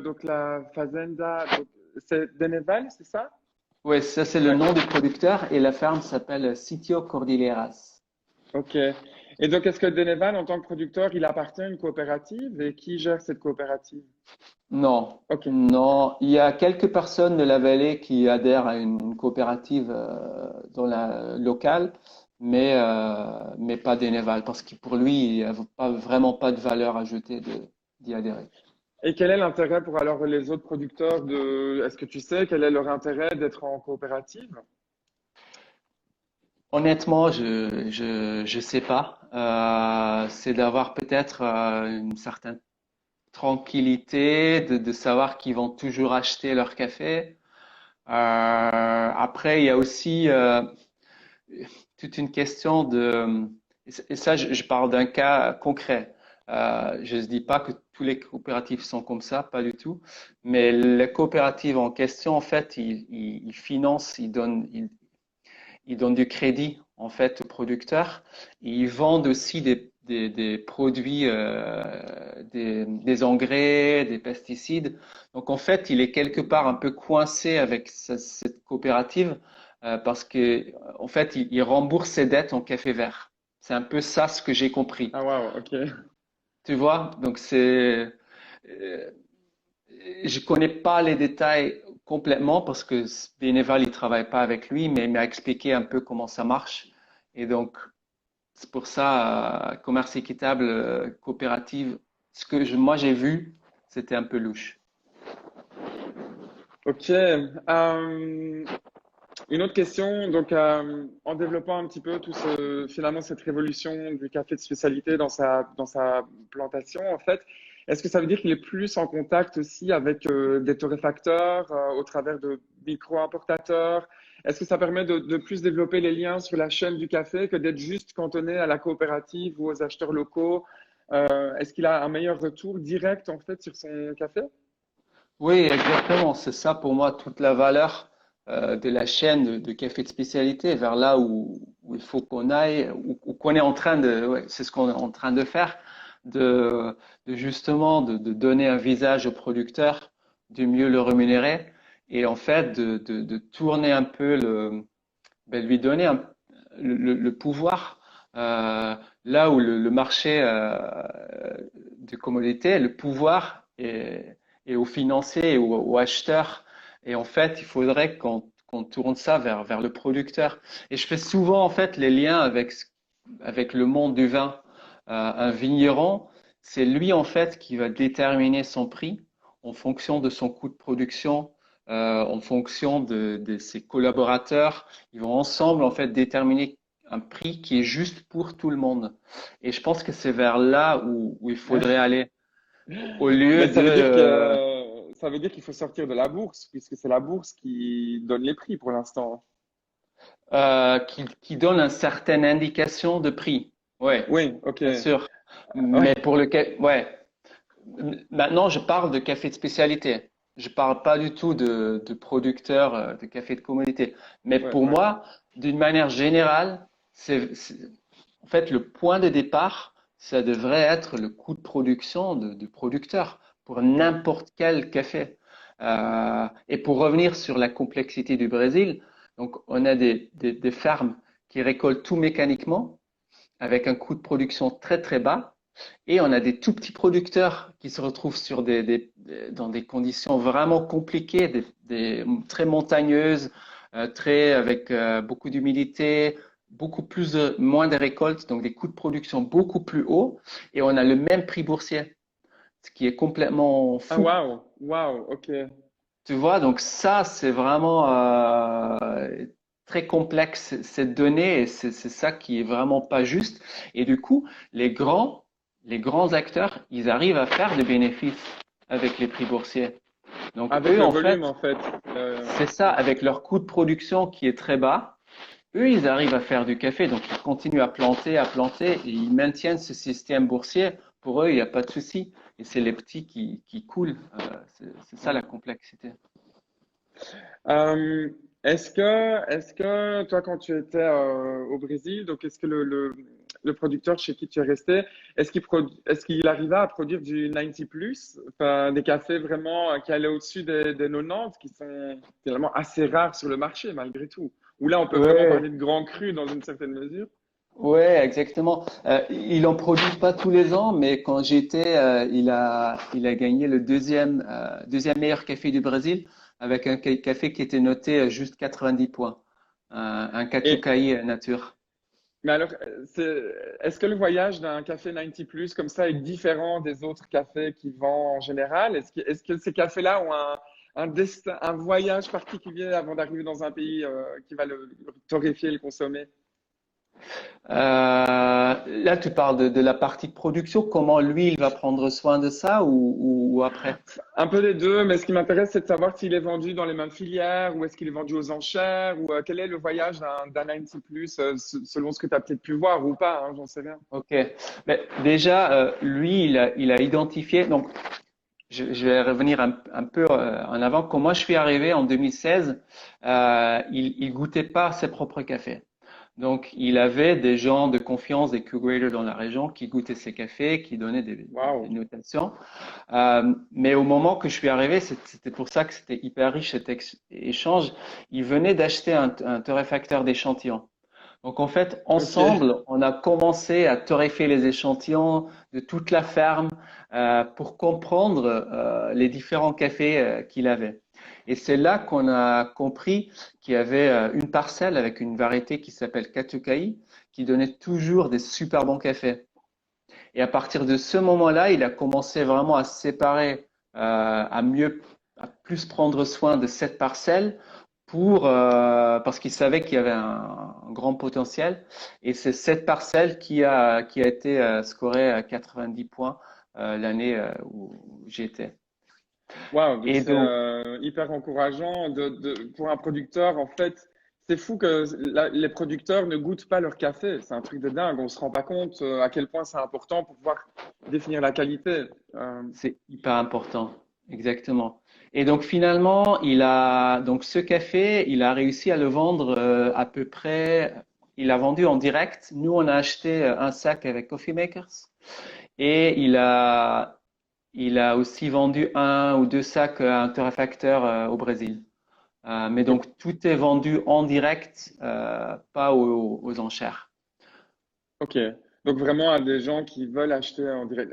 donc la fazenda, donc, c'est Deneval, c'est ça? Oui, ça c'est le Ouais, nom du producteur et la ferme s'appelle Sitio Cordilleras. ok. Et donc, est-ce que Deneval, en tant que producteur, il appartient à une coopérative et qui gère cette coopérative? Non, Ok. non, il y a quelques personnes de la vallée qui adhèrent à une coopérative dans la locale, mais pas Dénéval, parce que pour lui, il n'y a pas, vraiment pas de valeur ajoutée d'y adhérer. Et quel est l'intérêt pour alors les autres producteurs est-ce que tu sais quel est leur intérêt d'être en coopérative? Honnêtement, je sais pas. C'est d'avoir peut-être une certaine tranquillité, de savoir qu'ils vont toujours acheter leur café. Après, il y a aussi toute une question et ça, je parle d'un cas concret. Je ne dis pas que tous les coopératives sont comme ça, pas du tout. Mais les coopératives en question, en fait, ils financent, ils donnent du crédit en fait aux producteurs. Et ils vendent aussi des produits, des engrais, des pesticides. Donc en fait, il est quelque part un peu coincé avec cette coopérative parce que en fait, il rembourse ses dettes en café vert. C'est un peu ça ce que j'ai compris. Ah waouh, ok. Tu vois? Donc euh, je connais pas les détails complètement parce que Bénéval, il travaille pas avec lui, mais il m'a expliqué un peu comment ça marche. Et donc, c'est pour ça, commerce équitable, coopérative, moi j'ai vu, c'était un peu louche. Ok. Une autre question, donc en développant un petit peu finalement cette révolution du café de spécialité dans sa plantation, en fait, est-ce que ça veut dire qu'il est plus en contact aussi avec des torréfacteurs au travers micro-importateurs? Est-ce que ça permet de plus développer les liens sur la chaîne du café que d'être juste cantonné à la coopérative ou aux acheteurs locaux? Est-ce qu'il a un meilleur retour direct en fait sur son café? Oui, exactement. C'est ça pour moi toute la valeur de la chaîne de café de spécialité vers là où il faut qu'on aille, où qu'on est en train de, ouais, c'est ce qu'on est en train de faire, de justement de donner un visage au producteur, de mieux le rémunérer et en fait de tourner un peu lui donner le pouvoir là où le marché de commodité, le pouvoir est aux financiers et aux acheteurs. Et en fait, il faudrait qu'on tourne ça vers le producteur. Et je fais souvent en fait les liens avec le monde du vin. Un vigneron, c'est lui en fait qui va déterminer son prix en fonction de son coût de production, en fonction de ses collaborateurs. Ils vont ensemble en fait déterminer un prix qui est juste pour tout le monde. Et je pense que c'est vers là où il faudrait aller, au lieu Mais de ça veut dire qu'il faut sortir de la bourse, puisque c'est la bourse qui donne les prix pour l'instant. qui donne une certaine indication de prix. Ouais, Oui, ok. bien sûr. Ouais, Mais ouais. Maintenant, je parle de café de spécialité. Je parle pas du tout de producteurs de café de commodité. Mais ouais, pour ouais. moi, d'une manière générale, en fait le point de départ, ça devrait être le coût de production du producteur pour n'importe quel café. Et pour revenir sur la complexité du Brésil, donc on a des fermes qui récoltent tout mécaniquement avec un coût de production très très bas. Et on a des tout petits producteurs qui se retrouvent dans des conditions vraiment compliquées, très montagneuses, très avec beaucoup d'humidité, moins de récoltes, donc des coûts de production beaucoup plus hauts, et on a le même prix boursier, ce qui est complètement Ah, fou. waouh, waouh, ok. Tu vois, donc ça, c'est vraiment très complexe cette donnée et c'est ça qui est vraiment pas juste. Et du coup, les les grands acteurs, ils arrivent à faire des bénéfices avec les prix boursiers. Donc Avec eux, le en volume, fait, en fait. c'est ça, avec leur coût de production qui est très bas, eux, ils arrivent à faire du café, donc ils continuent à planter et ils maintiennent ce système boursier. Pour eux, il n'y a pas de souci. Et c'est les petits qui coulent. C'est ça la complexité. Euh, est-ce que toi, quand tu étais au Brésil, donc est-ce que le producteur chez qui tu es resté, est-ce qu'il arrivait à produire du 90 plus, enfin, des cafés vraiment qui allaient au-dessus des 90, qui sont finalement assez rares sur le marché malgré tout? Ou là, on peut vraiment Ouais, parler de grand cru dans une certaine mesure? ouais, exactement. Il en produit pas tous les ans, mais quand j'étais, il a gagné le deuxième meilleur café du Brésil avec un café qui était noté juste 90 points. Un Et, Catucaí nature. mais alors, est-ce que le voyage d'un café 90 plus comme ça est différent des autres cafés qui vendent en général? Est-ce que ces cafés-là ont un destin, un voyage particulier avant d'arriver dans un pays qui va le torréfier et le consommer? Là, tu parles de la partie de production. Comment lui, il va prendre soin de ça ou après? Un peu des deux, mais ce qui m'intéresse, c'est de savoir s'il est vendu dans les mêmes filières ou est-ce qu'il est vendu aux enchères ou quel est le voyage d'un 90 plus selon ce que tu as peut-être pu voir ou pas, hein, j'en sais rien. Ok. Mais déjà, lui, il a identifié. Donc, je vais revenir un peu en avant. Quand moi je suis arrivé en 2016, il goûtait pas ses propres cafés. Donc, il avait des gens de confiance, des Q-graders dans la région qui goûtaient ses cafés, qui donnaient des Waouh. notations. Mais au moment que je suis arrivé, c'était pour ça que c'était hyper riche cet échange. Il venait d'acheter un torréfacteur d'échantillons. Donc en fait, Ok. ensemble, on a commencé à torréfier les échantillons de toute la ferme pour comprendre les différents cafés qu'il avait. Et c'est là qu'on a compris qu'il y avait une parcelle avec une variété qui s'appelle Catucaí, qui donnait toujours des super bons cafés. Et à partir de ce moment-là, il a commencé vraiment à se séparer, à plus prendre soin de cette parcelle parce qu'il savait qu'il y avait un grand potentiel. Et c'est cette parcelle qui a été scorée à 90 points l'année où j'étais. Waouh, Et c'est donc, hyper encourageant pour un producteur. En fait, c'est fou que les producteurs ne goûtent pas leur café. C'est un truc de dingue. On se rend pas compte à quel point c'est important pour pouvoir définir la qualité. Euh, c'est hyper important, exactement. Et donc finalement, donc ce café, il a réussi à le vendre à peu près. Il a vendu en direct. Nous, on a acheté un sac avec Coffee Makers et il a aussi vendu un ou deux sacs à un torréfacteur au Brésil. Mais ok. donc tout est vendu en direct, pas aux enchères. Ok. Donc vraiment à des gens qui veulent acheter en direct.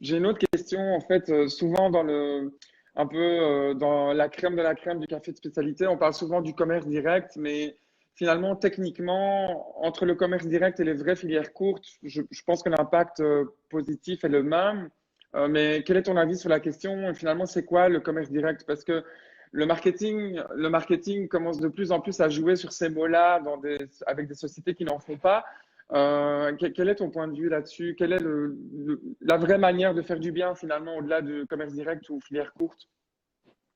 J'ai une autre question en fait. Souvent un peu dans la crème de la crème du café de spécialité, on parle souvent du commerce direct, mais finalement techniquement entre le commerce direct et les vraies filières courtes, je pense que l'impact positif est le même. Mais quel est ton avis sur la question? Et finalement, c'est quoi le commerce direct? Parce que le marketing commence de plus en plus à jouer sur ces mots-là avec des sociétés qui n'en font pas. Quel est ton point de vue là-dessus? Quelle est la vraie manière de faire du bien finalement au-delà du commerce direct ou filière courte?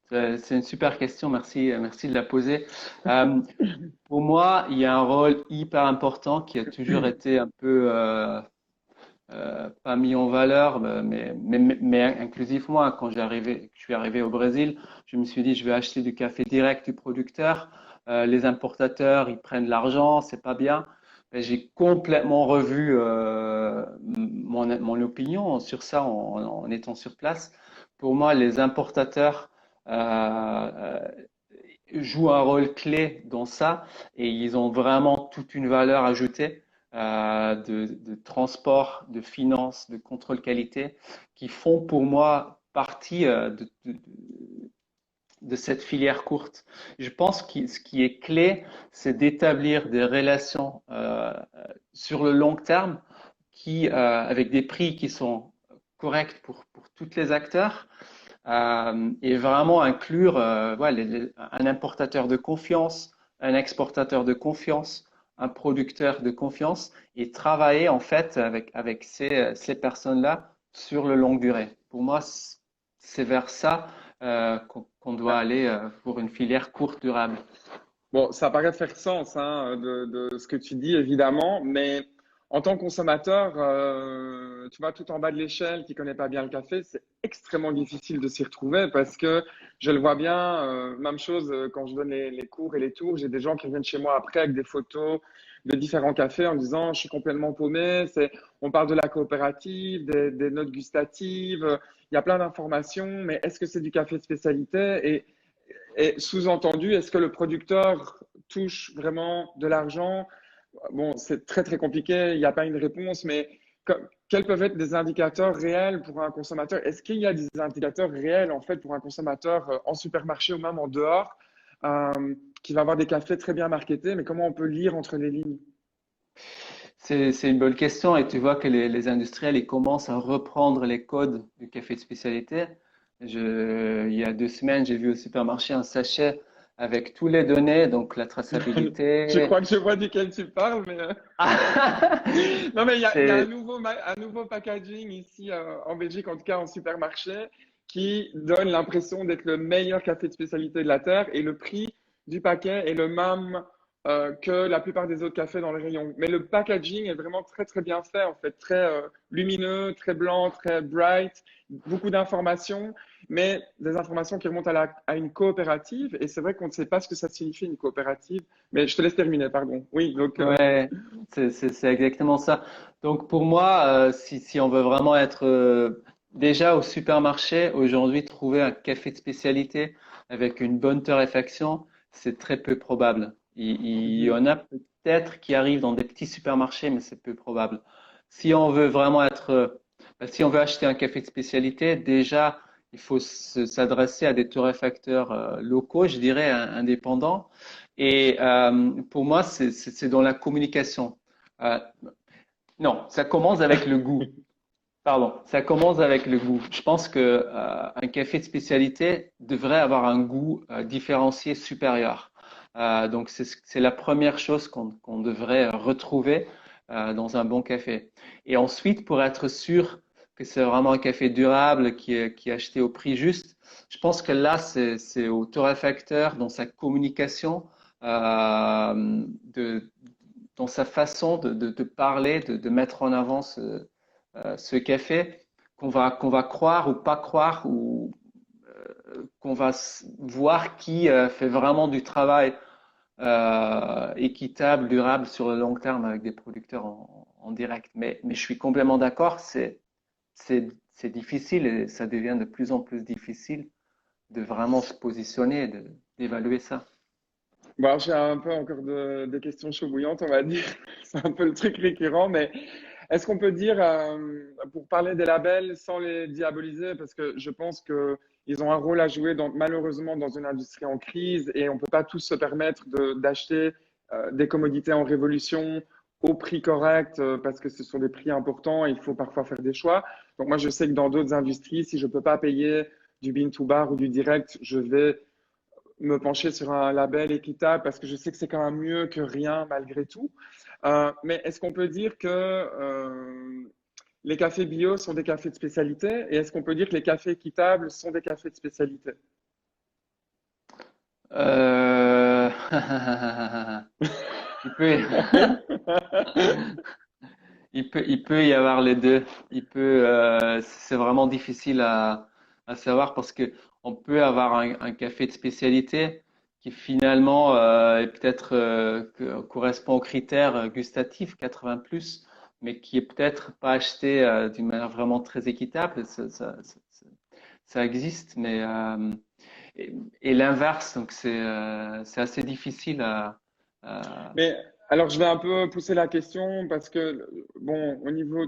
C'est une super question, merci de la poser. Euh, pour moi, il y a un rôle hyper important qui a toujours été un peu pas mis en valeur, mais inclusivement, quand je suis arrivé au Brésil, je me suis dit, je vais acheter du café direct du producteur. Les importateurs, ils prennent l'argent, c'est pas bien. Mais j'ai complètement revu mon opinion sur ça en étant sur place. Pour moi, les importateurs jouent un rôle clé dans ça et ils ont vraiment toute une valeur ajoutée de transport, de finance, de contrôle qualité qui font pour moi partie de cette filière courte. Je pense que ce qui est clé, c'est d'établir des relations sur le long terme avec des prix qui sont corrects pour tous les acteurs et vraiment inclure un importateur de confiance, un exportateur de confiance, un producteur de confiance et travailler en fait avec ces personnes-là sur le longue durée. Pour moi, c'est vers ça qu'on doit aller pour une filière courte durable. Bon, ça paraît faire sens hein, de ce que tu dis, évidemment, mais en tant que consommateur, tu vois, tout en bas de l'échelle, qui connaît pas bien le café, c'est extrêmement difficile de s'y retrouver parce que je le vois bien, même chose quand je donne les cours et les tours, j'ai des gens qui reviennent chez moi après avec des photos de différents cafés en disant je suis complètement paumé, on parle de la coopérative, des notes gustatives, il y a plein d'informations, mais est-ce que c'est du café de spécialité? Et sous-entendu, est-ce que le producteur touche vraiment de l'argent? Bon, c'est très très compliqué, il n'y a pas une réponse, mais quels peuvent être des indicateurs réels pour un consommateur? Est-ce qu'il y a des indicateurs réels en fait pour un consommateur en supermarché ou même en dehors euh, qui va avoir des cafés très bien marketés, mais comment on peut lire entre les lignes? C'est une bonne question et tu vois que les industriels ils commencent à reprendre les codes du café de spécialité. Il y a 2 semaines, j'ai vu au supermarché un sachet avec tous les données, donc la Je traçabilité. crois que je vois duquel tu parles, mais non, mais il y a C'est un nouveau packaging ici en Belgique, en tout cas en supermarché, qui donne l'impression d'être le meilleur café de spécialité de la Terre et le prix du paquet est le même que la plupart des autres cafés dans le rayon. Mais le packaging est vraiment très très bien fait, en fait, très lumineux, très blanc, très bright, beaucoup d'informations, mais des informations qui remontent à une coopérative. Et c'est vrai qu'on ne sait pas ce que ça signifie une coopérative. Mais je te laisse terminer, pardon. Oui, donc ouais, c'est exactement ça. Donc pour moi, si on veut vraiment être déjà au supermarché, aujourd'hui, trouver un café de spécialité avec une bonne torréfaction, c'est très peu probable. Il y mhm. en a peut-être qui arrivent dans des petits supermarchés, mais c'est peu probable. Si on veut vraiment si on veut acheter un café de spécialité, déjà, il faut s'adresser à des torréfacteurs locaux, je dirais, indépendants. Et pour moi, c'est dans la communication. Euh, non, ça commence avec le goût. Pardon, ça commence avec le goût. Je pense que un café de spécialité devrait avoir un goût différencié supérieur. Donc c'est la première chose qu'on devrait retrouver dans un bon café. Et ensuite, pour être sûr que c'est vraiment un café durable qui est acheté au prix juste. Je pense que là, c'est au torréfacteur dans sa communication, de, dans sa façon de parler, de mettre en avant ce café qu'on va croire ou pas croire ou qu'on va voir qui fait vraiment du travail équitable, durable sur le long terme avec des producteurs en direct. Mais je suis complètement d'accord, c'est difficile et ça devient de plus en plus difficile de vraiment se positionner, d'évaluer ça. Bon, j'ai un peu encore des questions chaudes bouillantes, on va dire. C'est un peu le truc récurrent, mais est-ce qu'on peut dire, pour parler des labels sans les diaboliser, parce que je pense que ils ont un rôle à jouer malheureusement dans une industrie en crise et on ne peut pas tous se permettre d'acheter des commodités en révolution au prix correct parce que ce sont des prix importants et il faut parfois faire des choix. Donc moi, je sais que dans d'autres industries, si je ne peux pas payer du bean to bar ou du direct, je vais me pencher sur un label équitable parce que je sais que c'est quand même mieux que rien malgré tout. Mais est-ce qu'on peut dire que les cafés bio sont des cafés de spécialité et est-ce qu'on peut dire que les cafés équitables sont des cafés de spécialité? Euh... Il peut, il peut y avoir les deux. C'est vraiment difficile à savoir parce que on peut avoir un café de spécialité qui finalement est peut-être correspond aux critères gustatifs 80 plus, mais qui est peut-être pas acheté d'une manière vraiment très équitable. Ça existe, mais et, et l'inverse, donc c'est assez difficile à- Mais alors, je vais un peu pousser la question parce que, bon, au niveau,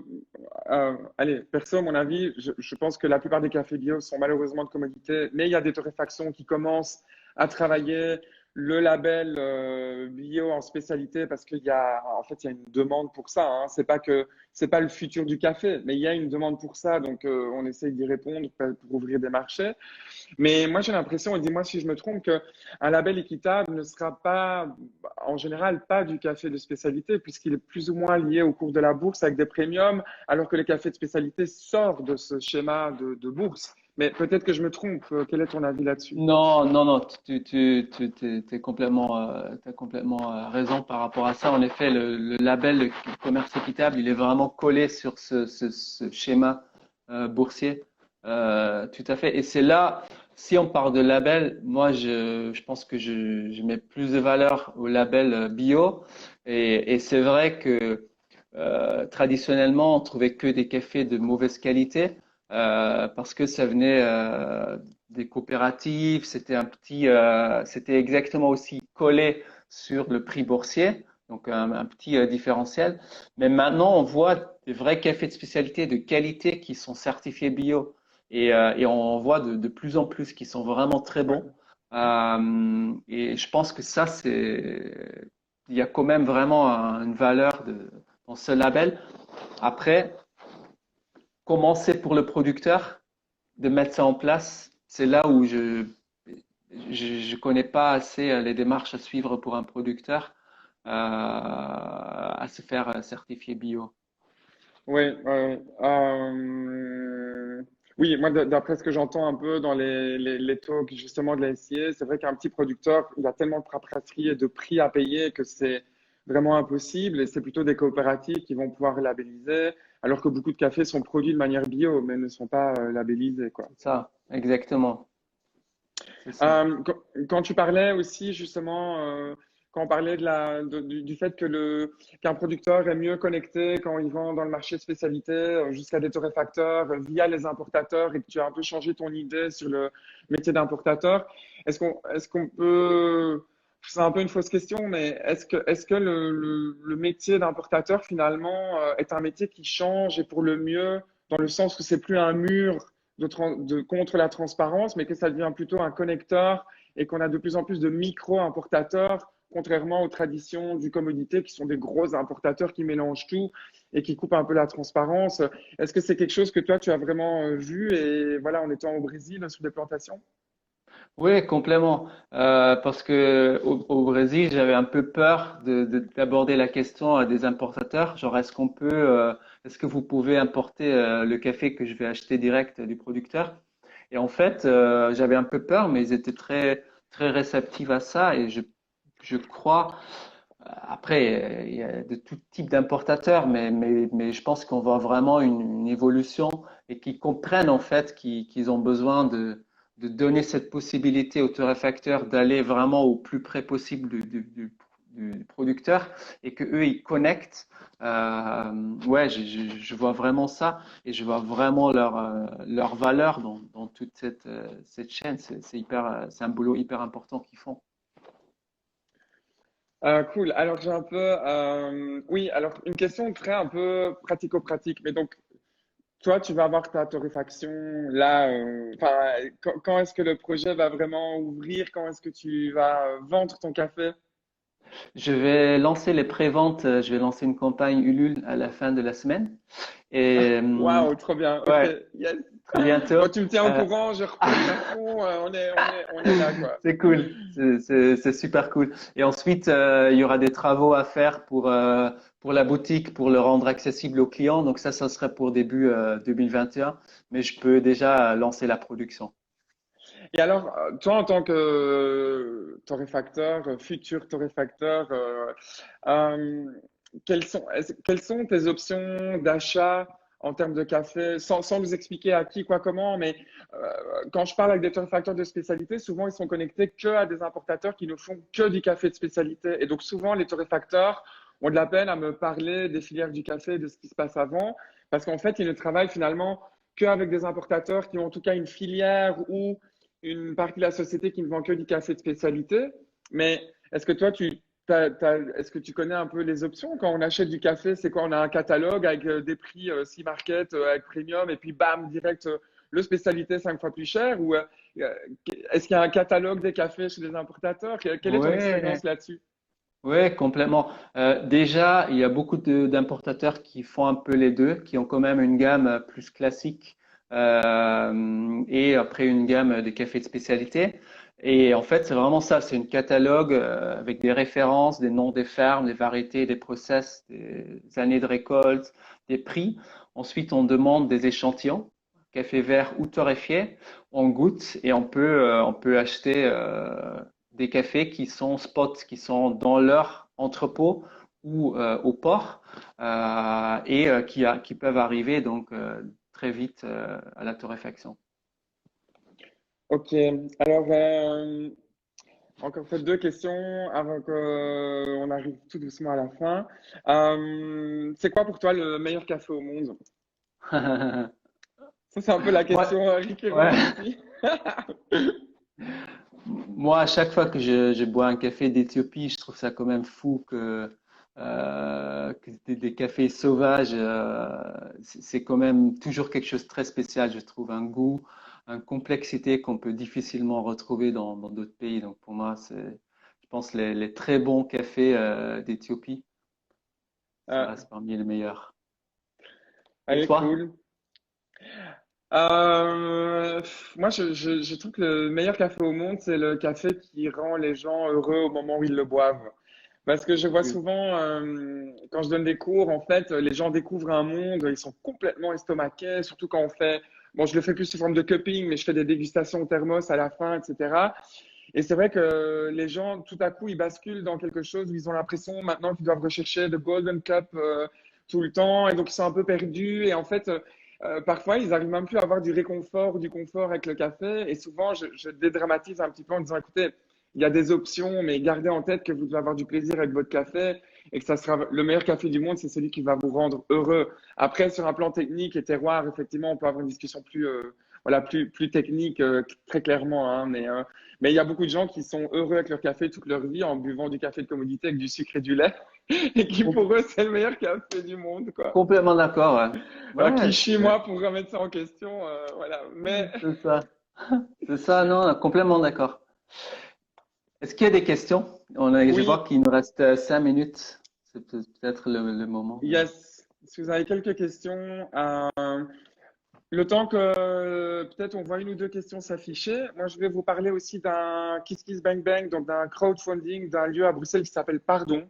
allez, perso, à mon avis, je pense que la plupart des cafés bio sont malheureusement de commodité, mais il y a des torréfactions qui commencent à travailler le label bio en spécialité parce qu'il y a, en fait, il y a une demande pour ça. Hein. C'est pas le futur du café, mais il y a une demande pour ça, donc on essaye d'y répondre pour ouvrir des marchés. Mais moi, j'ai l'impression, et dis-moi si je me trompe, qu'un label équitable ne sera pas, en général, pas du café de spécialité, puisqu'il est plus ou moins lié au cours de la bourse avec des premiums, alors que les cafés de spécialité sortent de ce schéma de bourse. Mais peut-être que je me trompe. Quel est ton avis là-dessus? Non, non, non, t'es complètement, t'as complètement raison par rapport à ça. En effet, le label de commerce équitable, il est vraiment collé sur ce schéma boursier. Tout à fait. Et c'est là, si on parle de label, moi, je pense que je mets plus de valeur au label bio. Et c'est vrai que traditionnellement, on trouvait que des cafés de mauvaise qualité parce que ça venait des coopératives, c'était exactement aussi collé sur le prix boursier, donc un petit différentiel. Mais maintenant, on voit des vrais cafés de spécialité de qualité qui sont certifiés bio et on voit de plus en plus qui sont vraiment très bons. Et je pense que ça, il y a quand même vraiment une valeur dans ce label. Après, comment c'est pour le producteur de mettre ça en place? C'est là où je connais pas assez les démarches à suivre pour un producteur à se faire certifier bio. Oui, oui, moi, d'après ce que j'entends un peu dans les talks justement de la SIA, c'est vrai qu'un petit producteur, il a tellement de paperasserie et de prix à payer que c'est vraiment impossible. Et c'est plutôt des coopératives qui vont pouvoir labelliser, alors que beaucoup de cafés sont produits de manière bio, mais ne sont pas labellisés, quoi. C'est ça, exactement. C'est ça. Quand tu parlais aussi justement, quand on parlait du fait que qu'un producteur est mieux connecté quand il vend dans le marché de spécialité jusqu'à des torréfacteurs via les importateurs et que tu as un peu changé ton idée sur le métier d'importateur, est-ce qu'on peut, c'est un peu une fausse question, mais est-ce que le métier d'importateur finalement est un métier qui change et pour le mieux dans le sens que c'est plus un mur contre la transparence, mais que ça devient plutôt un connecteur et qu'on a de plus en plus de micro-importateurs, contrairement aux traditions du commodité qui sont des gros importateurs qui mélangent tout et qui coupent un peu la transparence. Est-ce que c'est quelque chose que toi, tu as vraiment vu et voilà, en étant au Brésil sur des plantations? Oui, complètement. Parce que au Brésil, j'avais un peu peur d'aborder la question à des importateurs. Genre, est-ce que vous pouvez importer le café que je vais acheter direct du producteur? Et en fait, j'avais un peu peur, mais ils étaient très réceptifs à ça. Et je crois, après, il y a de tout type d'importateurs, mais je pense qu'on voit vraiment une évolution et qu'ils comprennent en fait qu'ils ont besoin de donner cette possibilité aux torréfacteurs d'aller vraiment au plus près possible du producteur et que eux ils connectent. Ouais, je vois vraiment ça et je vois vraiment leur valeur dans toute cette chaîne. C'est hyper, c'est un boulot hyper important qu'ils font. Cool. Alors j'ai un peu, oui. Alors une question très un peu pratico-pratique. Mais donc toi, tu vas avoir ta torréfaction là. Enfin, quand est-ce que le projet va vraiment ouvrir? Quand est-ce que tu vas vendre ton café? Je vais lancer les préventes. Je vais lancer une campagne Ulule à la fin de la semaine. Et Waouh, trop bien. Ok, ouais, yes. très bientôt. Bon, tu me tiens au Euh, courant, je reposte à fond. On est là, quoi. c'est cool, c'est super cool. Et ensuite, il y aura des travaux à faire pour la boutique, pour le rendre accessible aux clients. Donc ça serait pour début 2021. Mais je peux déjà lancer la production. Et alors, toi, en tant que torréfacteur, futur torréfacteur, euh, quelles sont tes options d'achat en termes de café, sans nous expliquer à qui, quoi, comment, mais quand je parle avec des torréfacteurs de spécialité, souvent ils sont connectés que à des importateurs qui ne font que du café de spécialité. Et donc souvent, les torréfacteurs ont de la peine à me parler des filières du café, de ce qui se passe avant, parce qu'en fait, ils ne travaillent finalement qu'avec des importateurs qui ont en tout cas une filière ou une partie de la société qui ne vend que du café de spécialité. Mais est-ce que toi, est-ce que tu connais un peu les options quand on achète du café? C'est quoi? On a un catalogue avec des prix C Market, avec Premium, et puis bam, direct, le spécialité 5 fois plus cher? Ou est-ce qu'il y a un catalogue des cafés chez les importateurs? Quelle est ton Ouais, expérience là-dessus? ouais, complètement. Déjà, il y a beaucoup d'importateurs qui font un peu les deux, qui ont quand même une gamme plus classique et après une gamme de cafés de spécialité. Et en fait, c'est vraiment ça, c'est un catalogue avec des références, des noms des fermes, des variétés, des process, des années de récolte, des prix. Ensuite, on demande des échantillons, café vert ou torréfié. On goûte et on peut acheter des cafés qui sont spots, qui sont dans leur entrepôt ou au port qui peuvent arriver donc très vite à la torréfaction. Ok, alors encore fait deux questions avant qu'on arrive tout doucement à la fin. C'est quoi pour toi le meilleur café au monde? Ça, c'est un peu la Ouais, question ouais. récurrente ici. Moi, à chaque fois que je bois un café d'Éthiopie, je trouve ça quand même fou que des cafés sauvages, c'est quand même toujours quelque chose de très spécial, je trouve, un goût, une complexité qu'on peut difficilement retrouver dans d'autres pays. Donc pour moi, je pense, les très bons cafés d'Éthiopie, ça Ah, reste parmi les meilleurs. Et allez, toi? cool. Moi, je trouve que le meilleur café au monde, c'est le café qui rend les gens heureux au moment où ils le boivent. Parce que je vois Cool. souvent, quand je donne des cours, en fait, les gens découvrent un monde, ils sont complètement estomaqués, surtout quand on fait, bon, je le fais plus sous forme de cupping, mais je fais des dégustations au thermos à la fin, etc. Et c'est vrai que les gens, tout à coup, ils basculent dans quelque chose où ils ont l'impression maintenant qu'ils doivent rechercher the golden cup tout le temps, et donc ils sont un peu perdus. Et en fait, parfois, ils arrivent même plus à avoir du réconfort, du confort avec le café. Et souvent, je dédramatise un petit peu en disant, écoutez, il y a des options, mais gardez en tête que vous devez avoir du plaisir avec votre café et que ça sera le meilleur café du monde, c'est celui qui va vous rendre heureux. Après, sur un plan technique et terroir, effectivement, on peut avoir une discussion plus, voilà, plus technique, très clairement, hein, mais il y a beaucoup de gens qui sont heureux avec leur café toute leur vie en buvant du café de commodité avec du sucre et du lait et qui Com- pour eux c'est le meilleur café du monde, quoi. Complètement d'accord, ouais. Alors Ouais, qui suis moi pour remettre ça en question, voilà. Mais c'est ça. C'est ça, non, complètement d'accord. Est-ce qu'il y a des questions? Je vois oui, qu'il nous reste 5 minutes. C'est peut-être le moment de. yes. Si vous avez quelques questions, Le temps que peut-être on voit une ou deux questions s'afficher, moi je vais vous parler aussi d'un Kiss Kiss Bang Bang, donc d'un crowdfunding d'un lieu à Bruxelles qui s'appelle Pardon.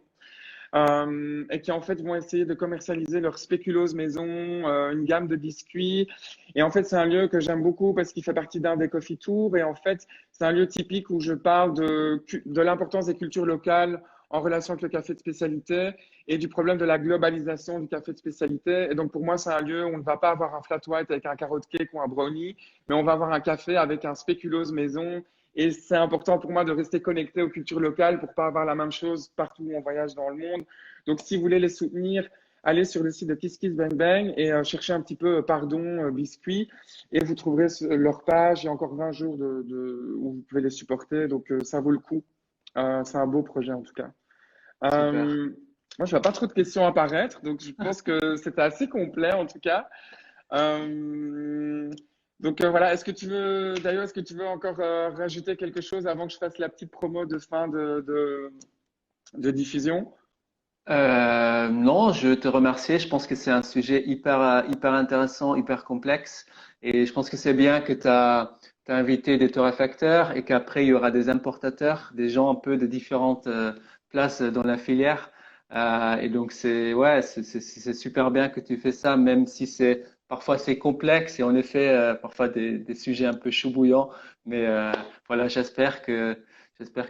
Et qui en fait vont essayer de commercialiser leur spéculose maison, une gamme de biscuits. Et en fait, c'est un lieu que j'aime beaucoup parce qu'il fait partie d'un des coffee tours. Et en fait, c'est un lieu typique où je parle de l'importance des cultures locales en relation avec le café de spécialité et du problème de la globalisation du café de spécialité. Et donc, pour moi, c'est un lieu où on ne va pas avoir un flat white avec un carrot cake ou un brownie, mais on va avoir un café avec un spéculose maison. Et c'est important pour moi de rester connecté aux cultures locales pour pas avoir la même chose partout où on voyage dans le monde. Donc, si vous voulez les soutenir, allez sur le site de Kiss Kiss Bang Bang et cherchez un petit peu Pardon Biscuit et vous trouverez leur page. Il y a encore 20 jours où vous pouvez les supporter. Donc, ça vaut le coup. C'est un beau projet en tout cas. Super. Moi, je vois pas trop de questions apparaître, donc je pense que c'était assez complet en tout cas. Euh, voilà, est-ce que tu veux encore rajouter quelque chose avant que je fasse la petite promo de fin de diffusion? Non, je te remercie. Je pense que c'est un sujet hyper intéressant, hyper complexe. Et je pense que c'est bien que tu as invité des torréfacteurs et qu'après, il y aura des importateurs, des gens un peu de différentes places dans la filière. Et donc, c'est super bien que tu fais ça, même si parfois c'est complexe et en effet, parfois des sujets un peu chou bouillants. Mais voilà, j'espère que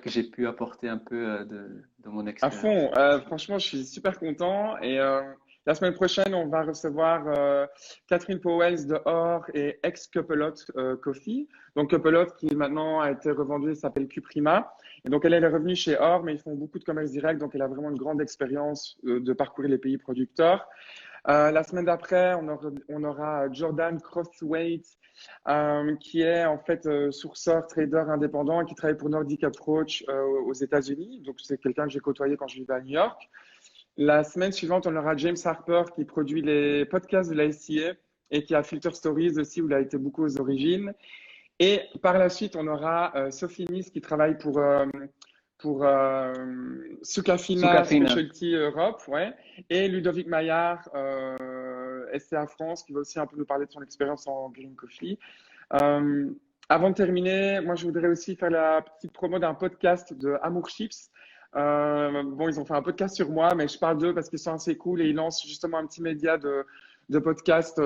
j'ai pu apporter un peu de mon À expérience. fond, franchement, je suis super content. Et la semaine prochaine, on va recevoir Catherine Powells de Or et ex-Cupelot Coffee. Donc, Cupelot qui maintenant a été revendu, il s'appelle Cuprima. Et donc, elle est revenue chez Or, mais ils font beaucoup de commerce direct. Donc, elle a vraiment une grande expérience de parcourir les pays producteurs. La semaine d'après, on aura Jordan Crosswaite, qui est en fait sourceur, trader indépendant et qui travaille pour Nordic Approach aux États-Unis. Donc, c'est quelqu'un que j'ai côtoyé quand je vivais à New York. La semaine suivante, on aura James Harper qui produit les podcasts de la SCA et qui a Filter Stories aussi, où il a été beaucoup aux origines. Et par la suite, on aura Sophie Nice qui travaille pour Sucafina Sous-caféine. Specialty Europe, ouais, et Ludovic Maillard, SCA France, qui va aussi un peu nous parler de son expérience en green coffee. Euh, Avant de terminer, moi je voudrais aussi faire la petite promo d'un podcast de Amour Chips. Bon, ils ont fait un podcast sur moi, mais je parle d'eux parce qu'ils sont assez cool et ils lancent justement un petit média de podcast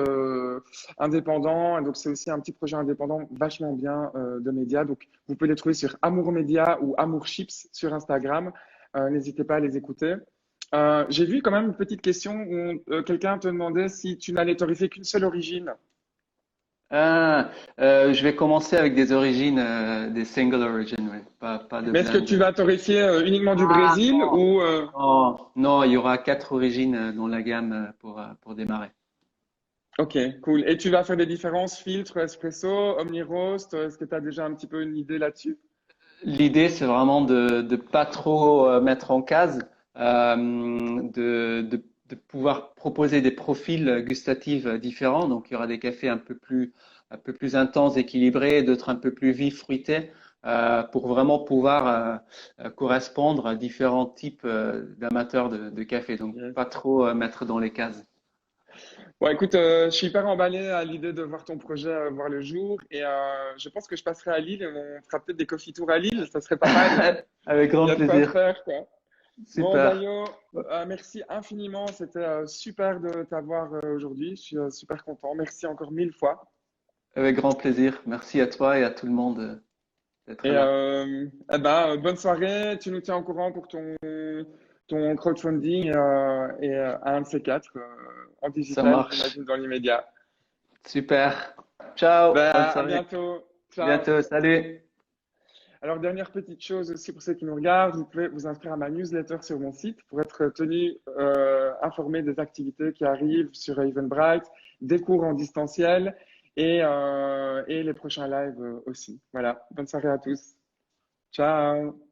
indépendant. Donc, c'est aussi un petit projet indépendant vachement bien de médias. Donc, vous pouvez les trouver sur Amour Média ou Amour Chips sur Instagram. N'hésitez pas à les écouter. J'ai vu quand même une petite question où quelqu'un te demandait si tu n'allais torréfier qu'une seule origine. Ah, je vais commencer avec des origines, des single origin, ouais, pas de Mais est-ce que blend. tu vas torréfier uniquement du Ah Brésil non, ou non, il y aura quatre origines dans la gamme pour démarrer. Ok, cool. Et tu vas faire des différences filtre, espresso, omni roast. Est-ce que tu as déjà un petit peu une idée là-dessus? L'idée, c'est vraiment de pas trop mettre en case, de pouvoir proposer des profils gustatifs différents. Donc, il y aura des cafés un peu plus intenses, équilibrés, d'autres un peu plus vifs, fruités, pour vraiment pouvoir correspondre à différents types d'amateurs de café. Donc, Yes. pas trop mettre dans les cases. Bon, écoute, je suis hyper emballé à l'idée de voir ton projet voir le jour et je pense que je passerai à Lille et on fera peut-être des coffee tours à Lille, ça serait pas mal. Avec Il y grand a de quoi plaisir. faire, quoi. Bon, Super. Dayo, merci infiniment, c'était super de t'avoir aujourd'hui, je suis super content. Merci encore 1000 fois. Avec grand plaisir. Merci à toi et à tout le monde d'être Et là. eh ben, bonne soirée, tu nous tiens au courant pour ton crowdfunding à un de ces quatre en Ça digital, marche. j'imagine, dans l'immédiat. Super. Ciao. Ben, Bonne à soirée. bientôt. Ciao. Bientôt. Salut. Alors, dernière petite chose aussi pour ceux qui nous regardent, vous pouvez vous inscrire à ma newsletter sur mon site pour être tenu informé des activités qui arrivent sur Eventbrite, des cours en distanciel et les prochains lives aussi. Voilà. Bonne soirée à tous. Ciao.